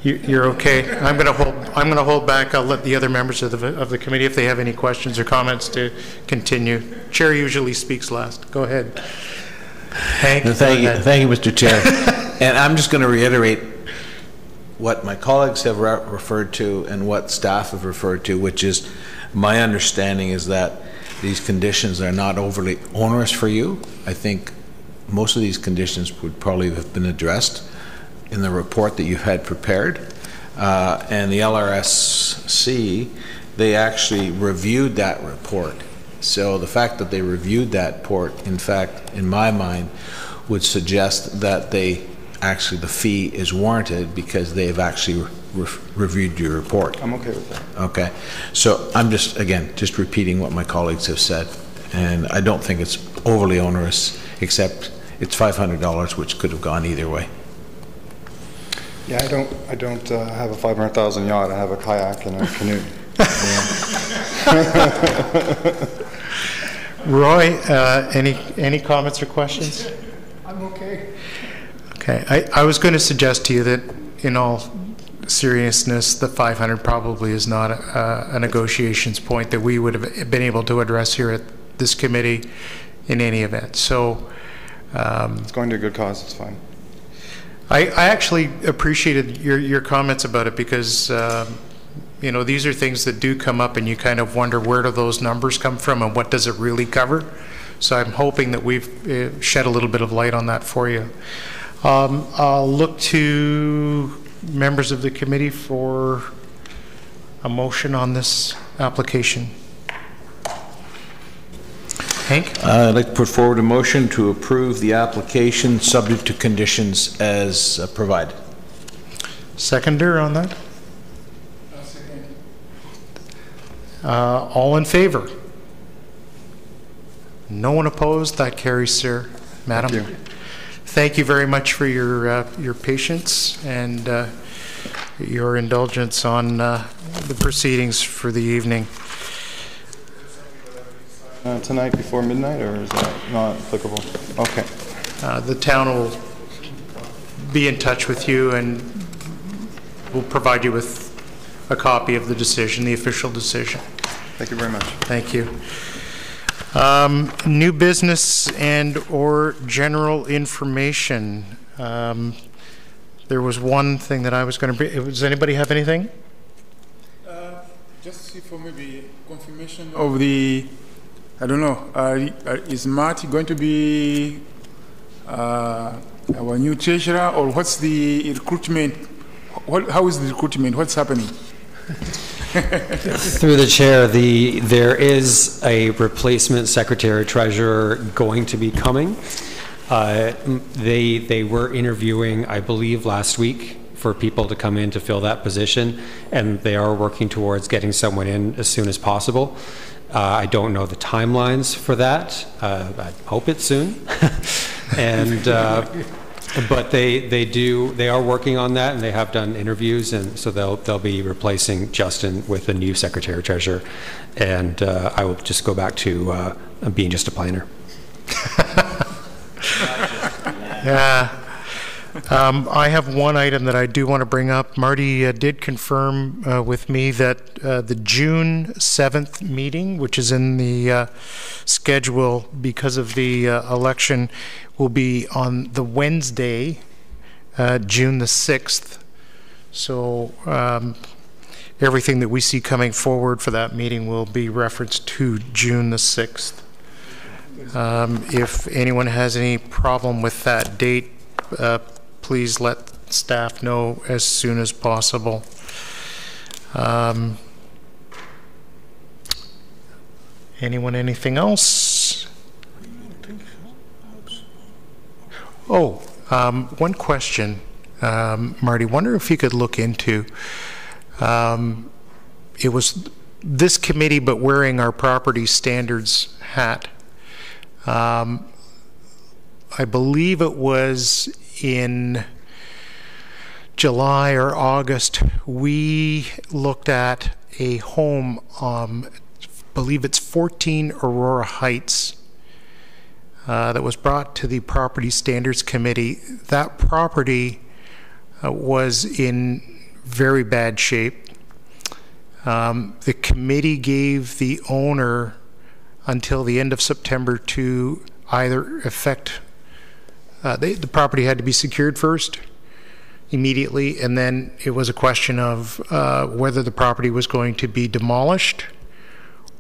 You're okay. I'm going to hold back. I'll let the other members of the committee, if they have any questions or comments, to continue. Chair usually speaks last. Go ahead. Hank. Thank you, Mr. Chair. And I'm just going to reiterate what my colleagues have referred to and what staff have referred to, which is my understanding is that these conditions are not overly onerous for you. I think most of these conditions would probably have been addressed in the report that you've had prepared. And the LRSC, they actually reviewed that report. So the fact that they reviewed that report, in fact, in my mind, would suggest that the fee is warranted because they've actually reviewed your report. I'm okay with that. Okay. So I'm just repeating what my colleagues have said. And I don't think it's overly onerous, except it's $500, which could have gone either way. Yeah, I don't have a 500,000 yacht. I have a kayak and a canoe. Roy, any comments or questions? I'm okay. Okay, I was going to suggest to you that, in all seriousness, the 500 probably is not a negotiations point that we would have been able to address here at this committee in any event. So it's going to a good cause. It's fine. I actually appreciated your comments about it because you know, these are things that do come up and you kind of wonder, where do those numbers come from and what does it really cover? So I'm hoping that we've shed a little bit of light on that for you. I'll look to members of the committee for a motion on this application. Hank? I'd like to put forward a motion to approve the application subject to conditions as provided. Seconder on that? All in favor? No one opposed? That carries, sir. Madam? Thank you. Thank you very much for your patience and your indulgence on the proceedings for the evening. Tonight before midnight, or is that not applicable? Okay. The town will be in touch with you and will provide you with a copy of the decision, the official decision. Thank you very much. Thank you. New business and or general information. There was one thing that I was going to bring. Does anybody have anything? Just for maybe confirmation of the, I don't know, is Marty going to be our new treasurer, or what's the recruitment? How is the recruitment? What's happening? Through the chair, there is a replacement secretary-treasurer going to be coming. They were interviewing, I believe, last week for people to come in to fill that position, and they are working towards getting someone in as soon as possible. I don't know the timelines for that. I hope it's soon. And but they are working on that, and they have done interviews, and so they'll be replacing Justin with a new secretary treasurer, and I will just go back to being just a planner. Yeah. I have one item that I do want to bring up. Marty did confirm with me that the June 7th meeting, which is in the schedule because of the election, will be on the Wednesday, June the 6th. So everything that we see coming forward for that meeting will be referenced to June the 6th. If anyone has any problem with that date, please let staff know as soon as possible. Anything else? Oh, one question, Marty. Wonder if you could look into, it was this committee, but wearing our property standards hat. I believe it was in July or August, we looked at a home, I believe it's 14 Aurora Heights, that was brought to the Property Standards Committee. That property was in very bad shape. The committee gave the owner until the end of September to either effect, the property had to be secured first, immediately, and then it was a question of whether the property was going to be demolished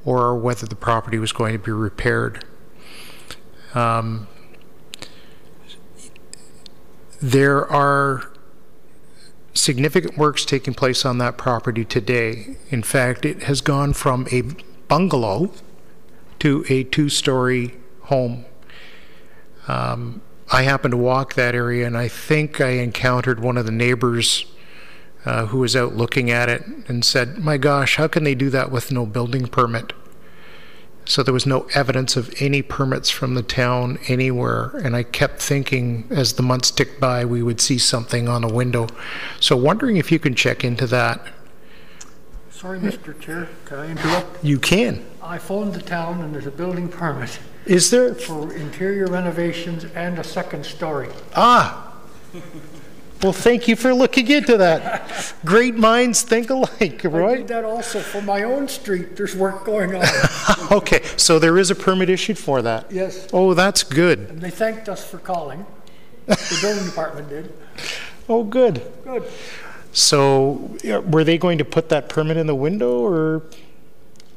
or whether the property was going to be repaired. There are significant works taking place on that property today. In fact, it has gone from a bungalow to a two-story home. I happened to walk that area, and I think I encountered one of the neighbors who was out looking at it and said, "My gosh, how can they do that with no building permit?" So there was no evidence of any permits from the town anywhere, and I kept thinking as the months ticked by we would see something on a window. So wondering if you can check into that. Sorry, Mr. Chair, can I interrupt? You can. I phoned the town and there's a building permit. Is there? For interior renovations and a second story. Ah! Well, thank you for looking into that. Great minds think alike, right? I did that also for my own street. There's work going on. Okay, so there is a permit issued for that? Yes. Oh, that's good. And they thanked us for calling. The building department did. Oh, good. Good. So, were they going to put that permit in the window, or?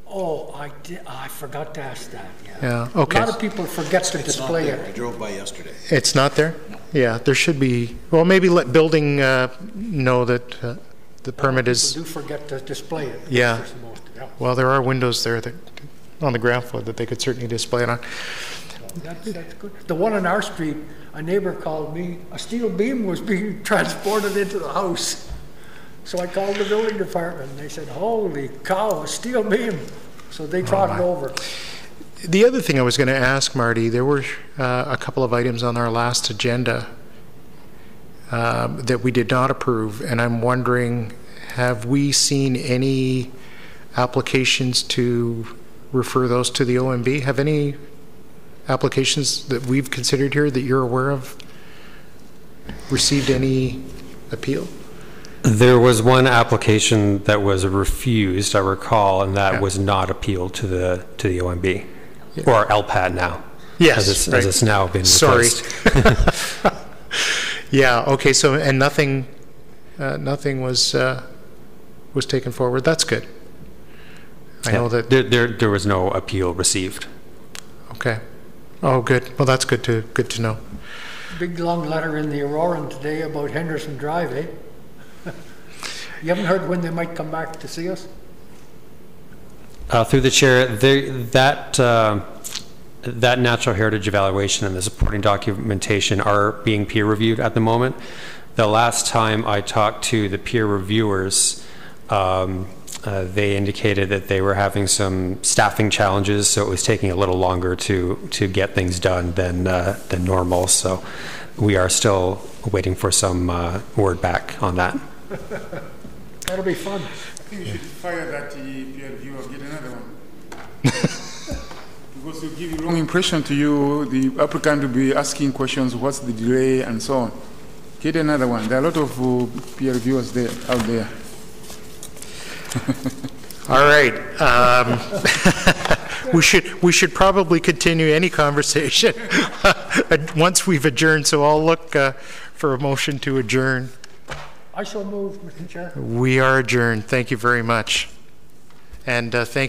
Oh, I did. I forgot to ask that. Yeah. Okay. A lot of people forget to display it. I drove by yesterday. It's not there? Yeah, there should be. Well, maybe let building know that the permit is. People do forget to display it. Yeah. Well, there are windows there that on the ground floor that they could certainly display it on. That's good. The one on our street, a neighbor called me. A steel beam was being transported into the house. So I called the building department. And they said, "Holy cow, a steel beam!" So they trotted over. The other thing I was going to ask, Marty, there were a couple of items on our last agenda that we did not approve, and I'm wondering, have we seen any applications to refer those to the OMB? Have any applications that we've considered here that you're aware of received any appeal? There was one application that was refused, I recall, and that was not appealed to the OMB. Yeah. Or LPAD now. Yes, as it's now been replaced. Sorry. Yeah. Okay. So and nothing was taken forward. That's good. I know that there was no appeal received. Okay. Oh, good. Well, that's good to know. Big long letter in the Auroran today about Henderson Drive, eh? You haven't heard when they might come back to see us? Through the chair, that natural heritage evaluation and the supporting documentation are being peer reviewed at the moment. The last time I talked to the peer reviewers, they indicated that they were having some staffing challenges, so it was taking a little longer to get things done than normal. So we are still waiting for some word back on that. That'll be fun. I think you should fire that peer reviewer, get another one. Because to give a wrong impression to you, the applicant will be asking questions, what's the delay, and so on. Get another one. There are a lot of peer reviewers out there. All right. We should probably continue any conversation once we've adjourned, so I'll look for a motion to adjourn. I shall move, Mr. Chair. We are adjourned. Thank you very much. And thanks.